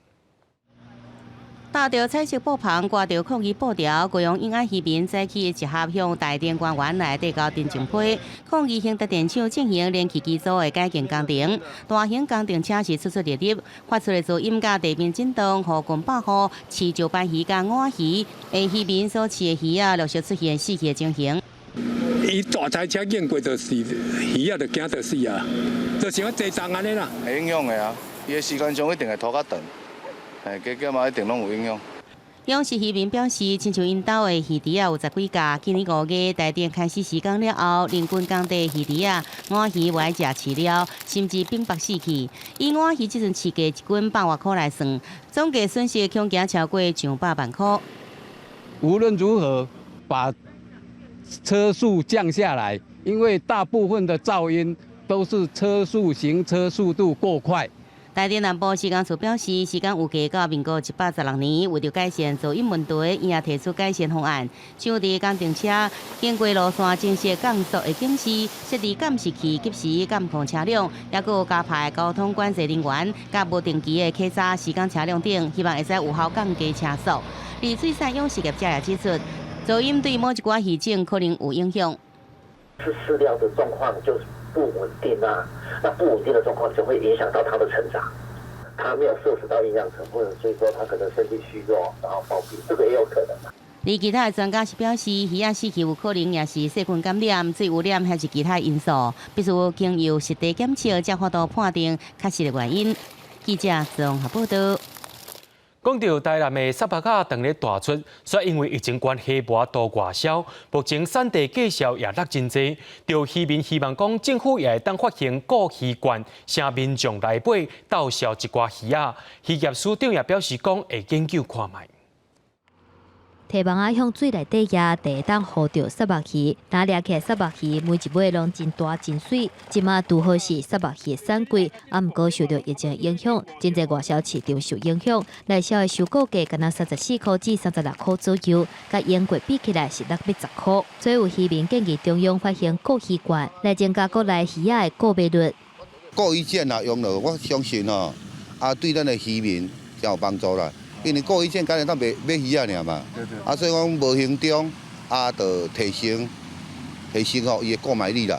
搭着彩色布棚，挂着抗议布条，高雄永安渔民早起集合向台电官员来递交陈情批，抗议兴达电厂进行连续基础的改建工程，大型工程车是出入入，发出的噪音甲地面震动，互近百户饲石斑鱼甲晏鱼，渔民所饲的鱼仔陆续出现死去的情形。伊大台车经过就是鱼仔就惊到死啊，就像坐重安尼啦。会影响的啊，伊的时间上一定会拖较长。加减嘛一定拢有影响。养殖渔民表示，亲像因兜的鱼池有10几架，今年5月台电开始施工了后，人均工地鱼池晏鱼袂食饲料，甚至冰白死去。以晏鱼即阵饲价1斤100外块来算，总计损失恐惊超过上百万块。无论如何，把车速降下来，因为大部分的噪音都是行车速度过快。台电南部施工处表示，施工有计到民国116年，为了改善噪音问题，伊也提出改善方案，像伫工程车经过路线正式降速的警示，设置监视器及时监控车辆，也有加派交通管制人员，甲无定期的稽查施工车辆等，希望会使有效降低车速。而水产养殖业者也指出，噪音对某一寡鱼种可能有影响。是饲料的状况就是不稳定啊，那不稳定的状况就会影响到它的成长，它没有摄取到营养成分，所以说它可能身体虚弱，然后暴毙，这个也有可能。而其他的专家是表示，鱼仔死去有可能也是细菌感染、水污染还是其他因素，必须经由实地检测才法度判定确实的原因。记者综合报道。讲到台南的沙巴卡当日大出，却因为疫情关系无多外销，目前产地计销也落真济。就渔民希望讲，政府也会当发行顾鱼券，请民众来买，斗销一寡鱼仔。渔业署长也表示讲，会研究看卖。提网仔向水内底压，第一档捕到沙目鱼，打掠起沙目鱼，每一尾拢真大真水。即马拄好是沙目鱼的产季，毋过受到疫情影响，真侪外销市场受影响。内销的收购价敢若34块至36块左右，甲英国比起来是落10块。所以有渔民建议中央发行购鱼券，来增加国内鱼仔的购买率。购鱼券啊，用了我相信哦，对咱的渔民才有帮助啦。因为购鱼券敢若当买鱼仔尔嘛，所以讲无行中就提升哦伊的购买力啦。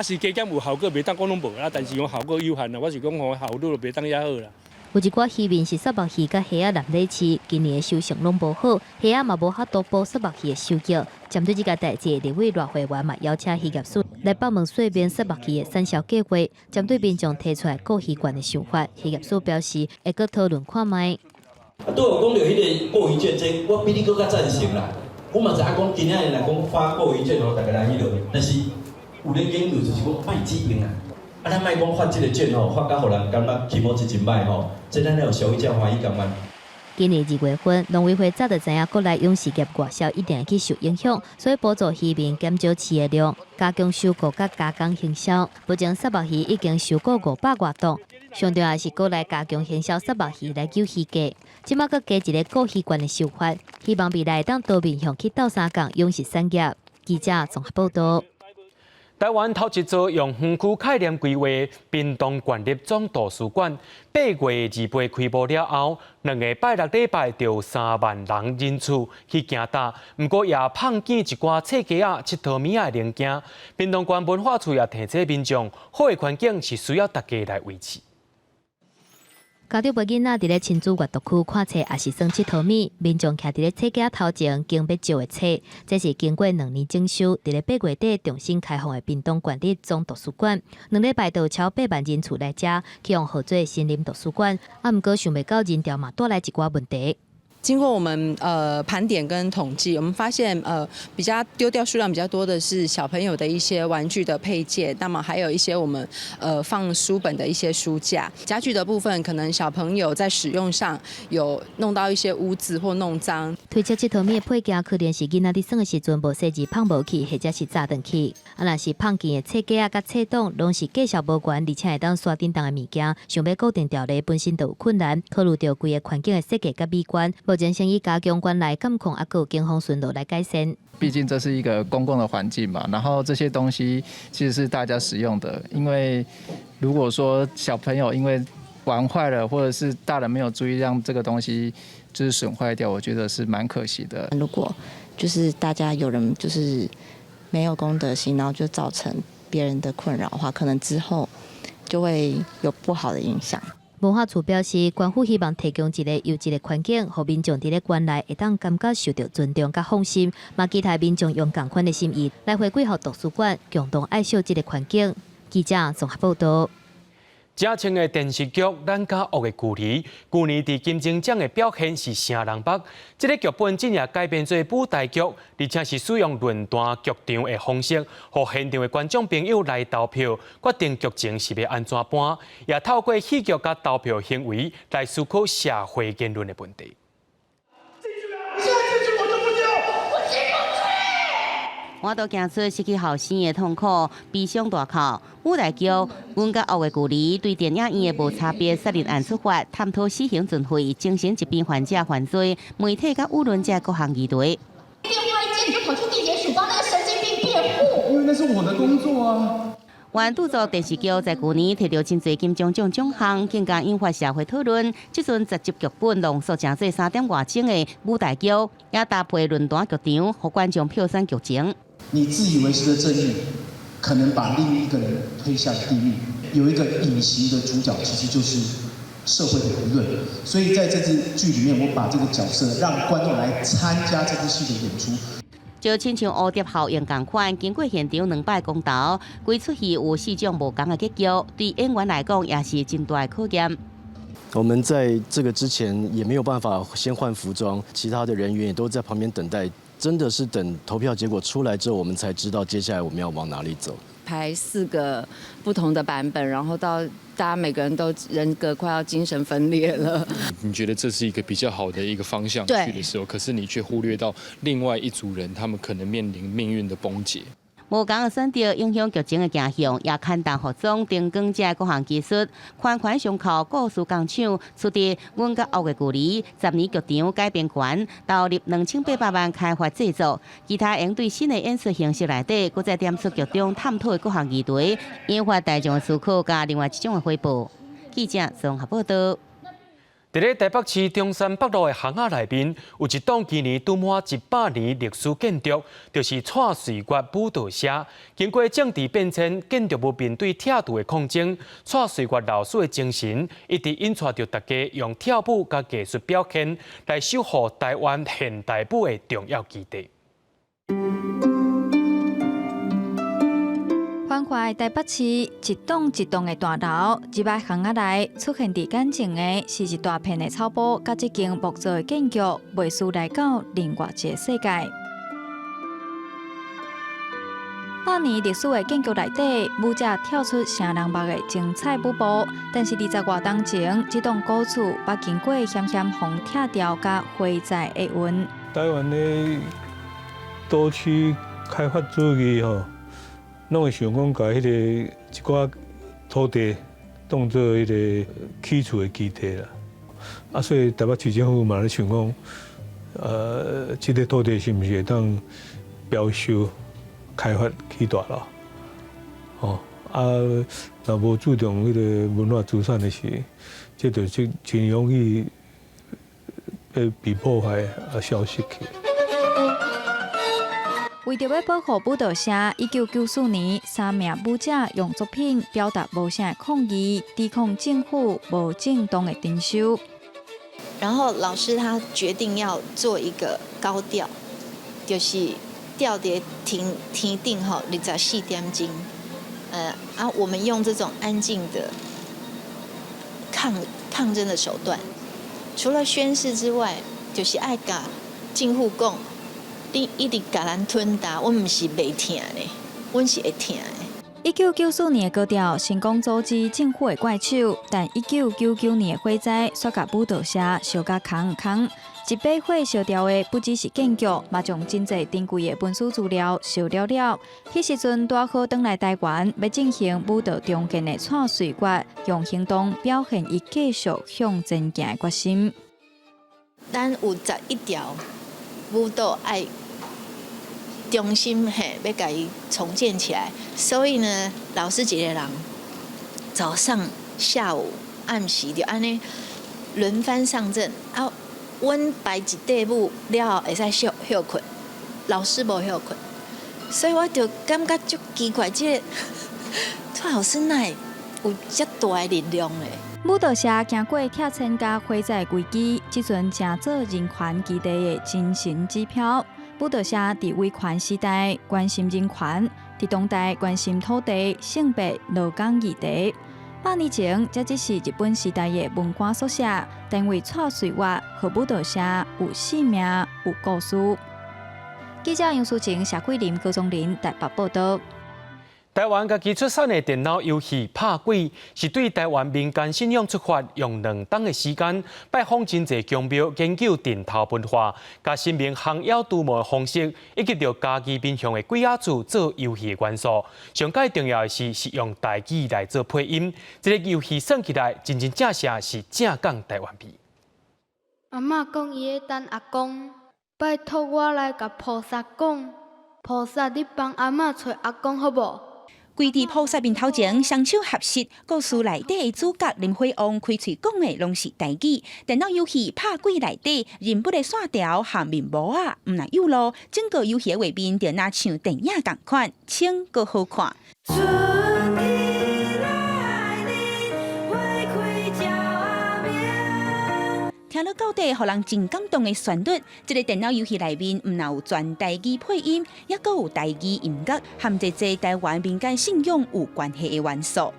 是加减有效果，袂当讲拢无啦，但是讲效果有限啦。我是讲效率就袂当遐好啦。有一寡渔民是沙目鱼甲虾仔难在饲，今年的收成拢无好，虾仔嘛无法度补沙目鱼的收益。针对这个代志，立委赖会员嘛邀请渔业署来帮忙说明沙目鱼的产销计划，针对民众提出来购鱼券的想法，渔业署表示会搁讨论看卖。对我讲到迄个购鱼券，这我比你更加赞成啦。我嘛知影讲今仔日来讲发购鱼券，大家来迄落，但是有咧研究就是讲卖指标啊。咱卖讲发这个券吼，发甲互人感觉起码是真歹吼，这咱有消费者欢喜感觉。今年2月份，农委会早就知影国内养殖业外销一定会去受影响，所以补助渔民减少饲的量，加强收购甲加工行销。目前沙目鱼已经收购500多档，上重要是国内加强行销沙目鱼来救鱼价。即马搁加一个购鱼券的手法，希望未来当多面向去斗相共养殖产业。记者综合报道。台湾头一座用园区概念规划屏东县立总图书馆，8月2日开幕了后，2个拜六礼拜就有3万人人次去行搭，不过也碰见一寡册家佚佗物仔零件。屏东县文化处也提醒民众，好的环境是需要大家来维持。家长陪囡仔伫咧亲子阅读区看册，也是算佚佗物。民众徛伫咧册架头前，经要借的册，这是经过2年整修，伫咧8月底重新开放的屏东县立总图书馆。2礼拜就超8万人次来遮，启用合作森林图书馆。不过想袂到人潮嘛带来一寡问题。经过我们盘点跟统计，我们发现比较丢掉数量比较多的是小朋友的一些玩具的配件，那么还有一些我们放书本的一些书架。家具的部分，可能小朋友在使用上有弄到一些污渍或弄脏。推测佚佗物的配件可能是囡仔伫耍的时阵无细致放无去，或者是炸断去。若是放见的册架甲册档，拢是价值无悬，而且会当刷叮当的物件，想要固定条例本身就有困难。考虑到规个环境的设计甲美观，目前先以加强管来监控，还有警方巡逻来改善。毕竟这是一个公共的环境嘛，然后这些东西其实是大家使用的。因为如果说小朋友因为玩坏了，或者是大人没有注意让这个东西就是损坏掉，我觉得是蛮可惜的。如果就是大家有人就是没有公德心，然后就造成别人的困扰的话，可能之后就会有不好的影响。文化处表示，官府希望提供一个优质的环境，让民众伫咧馆内会当感觉受到尊重甲放心。嘛，期待民众用同款的心意来回馈予图书馆，共同爱惜这个环境。记者综合报道。嘉庆的电视剧《咱甲恶的距离》，去年伫金钟奖的表现是声人北。这个剧本真也改编做舞台剧，而且是使用论坛剧场的方式，让现场的观众朋友来投票，决定剧情是要安怎搬，也透过戏剧甲投票行为来思考社会言论的问题。我都行出失去后生的痛苦，悲伤大哭。舞台剧《阮甲恶的距离》对电影院的无差别杀人案出发，探讨死刑准废、精神疾病患者犯罪、媒体甲舆论者各项议题。电话一接你就跑去地检署帮那个神经病辩护，因为那是我的工作啊。原著作电视剧在去年摕到真侪金钟奖奖项，更加引发社会讨论。这阵10集剧本浓缩成做3点外钟的舞台剧，也搭配论坛剧场，互观众票选剧情。你自以为是的正义，可能把另一个人推向地狱。有一个隐形的主角，其实就是社会的舆论。所以在这支剧里面，我把这个角色让观众来参加这支戏的演出。就亲像蝴蝶效应同款，经过现场2摆公投，规出戏有4种无同的结局，对演员来讲也是真大的考验。我们在这个之前也没有办法先换服装，其他的人员也都在旁边等待。真的是等投票结果出来之后，我们才知道接下来我们要往哪里走。排4个不同的版本，然后到大家每个人都人格快要精神分裂了。你觉得这是一个比较好的一个方向去的时候，可是你却忽略到另外一组人，他们可能面临命运的崩解。无同的选择影响剧情的走向，也牵动服装、灯光这各项技术，款款相扣，故事工厂出伫《阮甲恶的距离》10年剧场改编权，投入2800万开发制作。其他应对新的演出形式内底，搁再点出剧中探讨的各项议题，引发大众的思考，加另外一种的回报。记者综合报道。伫咧台北市中山北路的巷仔内面，有一栋今年拄满100年历史建筑，就是蔡瑞月舞蹈社。经过政治变迁，建筑物面对铁度的抗争，蔡瑞月老师的精神一直引带着大家用跳舞甲艺术表现来守护台湾现代舞的重要基地。繁华台北市一栋一栋的大楼，一摆巷仔内出现伫眼前的是一大片的草埔，甲一间木造的建筑，袂输来到另外一个世界。100年历史的建筑内底，舞者跳出成人目的精彩舞步。但是20多年前，这栋古厝捌经过险险风拆掉甲火灾的运。台湾的都区开发主义吼。拢会想讲，把迄个一寡土地当做迄个起厝的基地啦。所以台北市政府嘛咧想讲，这个土地是毋是会当标收开发起大楼？若无注重迄个文化资产的时，这就真容易被破坏消失去。为着要保护舞蹈社，1994年3名舞者用作品表达无声的抗议，抵抗政府无正当的征收。然后老师他决定要做一个高调，就是吊在天顶吼24点钟。我们用这种安静的抗争的手段，除了宣誓之外，就是爱甲政府讲，你一直甲咱吞打，我唔是袂听的，阮是会听的。1994年的高调成功阻止政府的怪手，但1999年的火灾却甲舞蹈社烧甲空。一把火烧掉的不只是建筑，嘛将真侪珍贵的文书资料烧了。迄时阵大好返来台湾，要进行舞蹈中建的蔡水决，用行动表现伊继续向前行的决心。咱有11条舞蹈爱中心要甲伊重建起来，所以呢，老师一个人早上、下午、暗时就安尼轮番上阵啊。阮排一队舞了后会使休困，老师无休困，所以我就感觉足奇怪，这蔡老师哪会有遮大的力量嘞？舞蹈社经过铁签甲火灾危机，即阵正做人权基地的精神指标。舞蹈社伫威权时代关心人权，伫当代关心土地、性别、劳工议题。8年前，这只是日本时代的文官宿舍，单位蔡水决和舞蹈社有生命、有故事。记者杨淑晴、谢桂林、高宗林台北报道。台湾家己出产的电脑游戏拍鬼，是对台湾民间信仰出发，用2冬的时间拜访真侪宫庙，研究电头文化，甲新明行妖除魔的方式，以及着家己面向的鬼仔字做游戏的元素。上界重要的是用台语来做配音，这个游戏算起来真正正是正港台湾味。阿嬷讲伊会等阿公，拜托我来甲菩萨讲，菩萨你帮阿嬷找阿公好无？跪伫菩萨面头前，双手合十，故事内底的主角林辉王开嘴讲的拢是台语。电脑游戏拍鬼内底人物的线条和面模啊，唔若有路，整个游戏的画面就若像电影同款，清阁好看。听到到底，互人真感动的旋律。这个电脑游戏内面，唔但有全台语配音，也阁有台语音乐，和这些台湾民间信仰有关系的元素。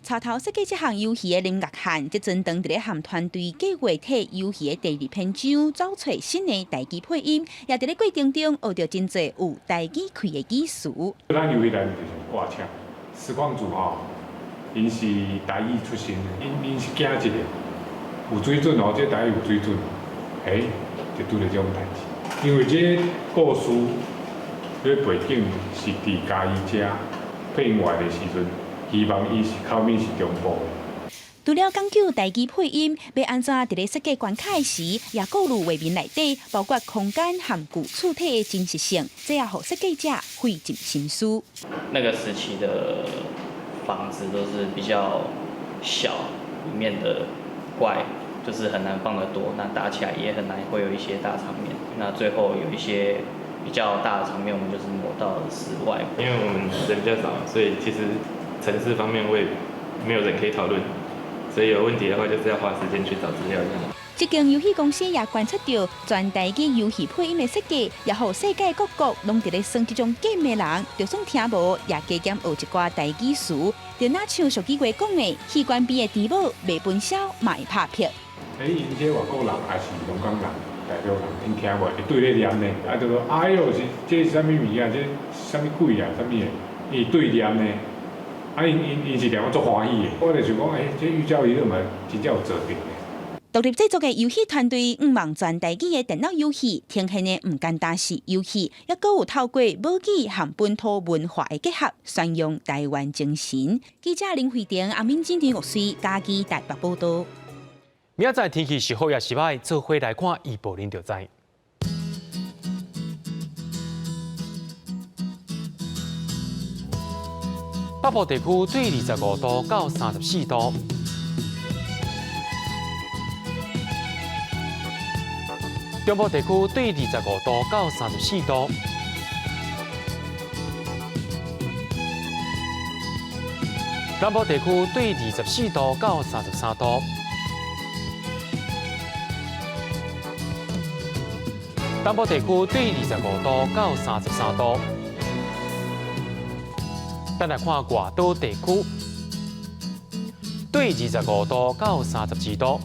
带头设计这项游戏的林岳翰，即阵当伫咧和团队计划体游戏的第2篇章，找出新的台语配音，也伫咧过程中学到真侪有台语开的技术。咱游戏内面就是挂枪，实况组吼。因是台语出身的，因是惊一个有水准哦，这台语有水准，就拄着这种代志。因为这故事，这背景是伫嘉义遮配音员的时阵，希望伊是口面是中部的。除了讲究台语配音，要安怎伫咧设计关卡时，也顾虑画面内底包括空间和具躯体的真实性，这也互设计者费尽心思。那个时期的房子都是比较小，里面的怪就是很难放得多，那打起来也很难会有一些大场面。那最后有一些比较大的场面，我们就是挪到了室外。因为我们人比较少，所以其实程式方面我也没有人可以讨论，所以有问题的话就是要花时间去找资料这样。这间游戏公司也观察到，全台语游戏配音的设计，也互世界各国拢伫咧算这种 game 的人，就算听无，也加减学一寡台语词。就那像俗语话讲的，器官边的猪母卖本销，嘛会拍片。因这外国人也是香港人、台北人，因听无会对咧念呢，就说哎哟，这是啥物物件？这啥物鬼啊？啥物的？伊对念呢？因是念我足欢喜的。我就想讲，这寓教于乐嘛，真正有做对。独立制作的游戏团队望全台语的电脑游戏，呈现的唔简单是游戏，也阁有透过武艺和本土文化的结合，宣扬台湾精神。记者林慧婷、阿敏、金田玉水，家己台北报道。明仔载天气是好也是歹，做伙来看预报您就知。北部地区对25度到34度。中部地区对25度到34度。南部地区对24度到33度。东部地区对25度到33度。咱来看外岛地区，对25度到32度。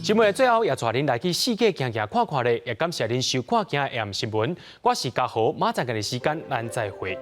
新闻的最后，也带您来去世界行行看看咧，也感谢您收看今日 AM 新闻。我是嘉豪，马上今日时间，咱再会。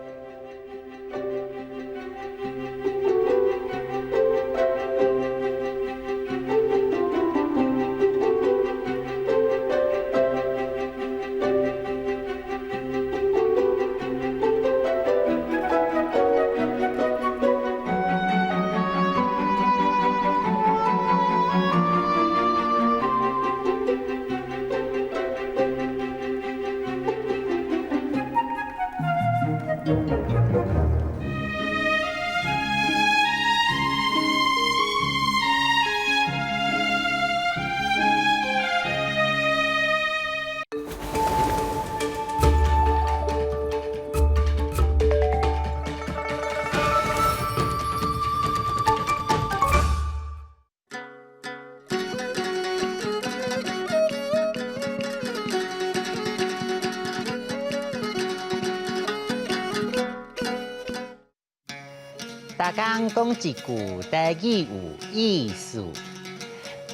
大家讲一句台语有意思。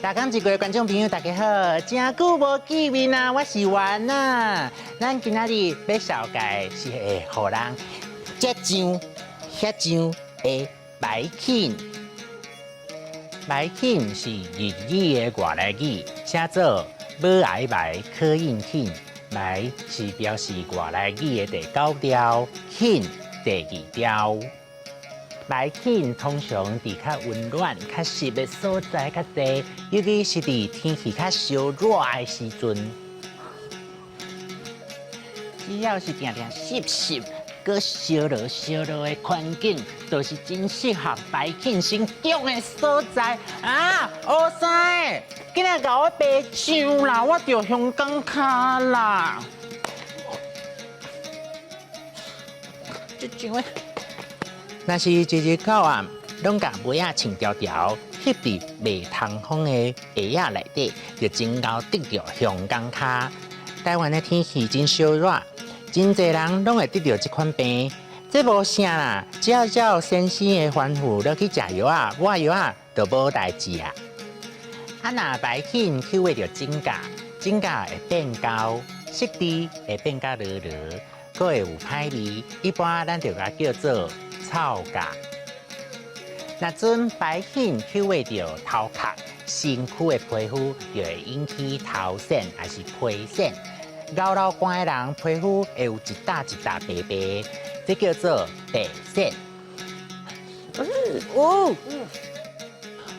大家一个观众朋友，大家好，真久无见面啊！我是丸啊。咱今仔日要绍介是会互人这上、遐上的白肯。白肯是日语的外来语，写做母爱白可应肯。白是表示外来语的第9调，肯第2调。白肯通常伫较温暖、较湿的所在较多，尤其是伫天气较烧热的时阵。只要是定定湿湿、搁烧热的环境，都是真适合白肯生长的所在啊！乌生，今日甲我白上啦，我着香港卡啦。这上诶。若是日日到暗，拢甲尾仔穿条条，翕伫袂通风的鞋仔内底，就真够得着香港脚。台湾的天气真烧热，真侪人拢会得着这款病。这无啥啦，只要照先生的吩咐落去食药啊、抹药啊，就无代志啊。啊，若白肯去为着指甲，指甲会变高，湿地会变甲落落，佫会有歹味，一般咱就甲叫做臭甲。若阵白肯去为着头壳、身躯的皮肤，就会引起头癣还是皮癣。咬老寒的人皮肤会有一笪一笪白白，这叫做白癣。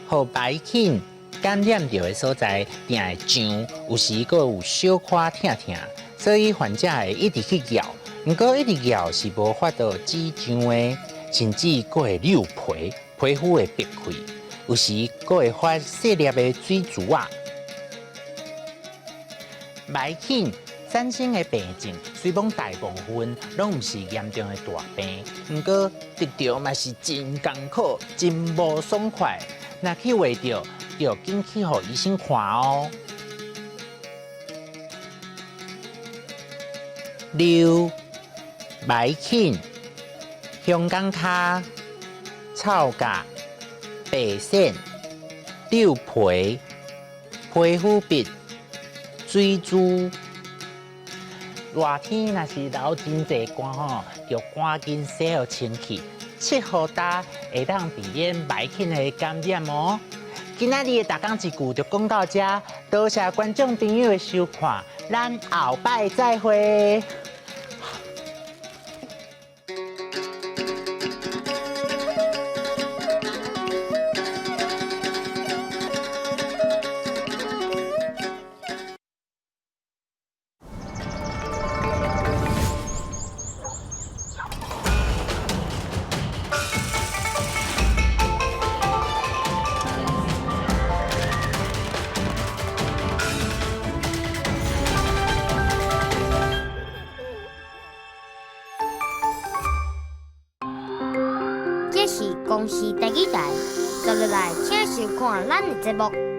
互白肯感染到的所在，定会痒，有时佫有小可疼疼，所以患者会一直去咬。不过一直咬是无法度止痒的，甚至佫会扭皮，皮肤会裂开，有时佫会发细粒的水珠啊。白肯产生的病症，虽讲大部分拢毋是严重的大病，不过得着嘛是真艰苦，真无爽快。若去为着，就紧去互医生看哦。六白肯、香港脚、臭甲、白癣、扭皮、皮肤病、水珠。热天若是流真侪汗吼，就赶紧洗好清气，7号搭会当避免白肯的感染哦。今仔日的大讲一句就讲到这，多谢观众朋友的收看，咱后摆再会。公司台语台，接落来请收看咱的节目。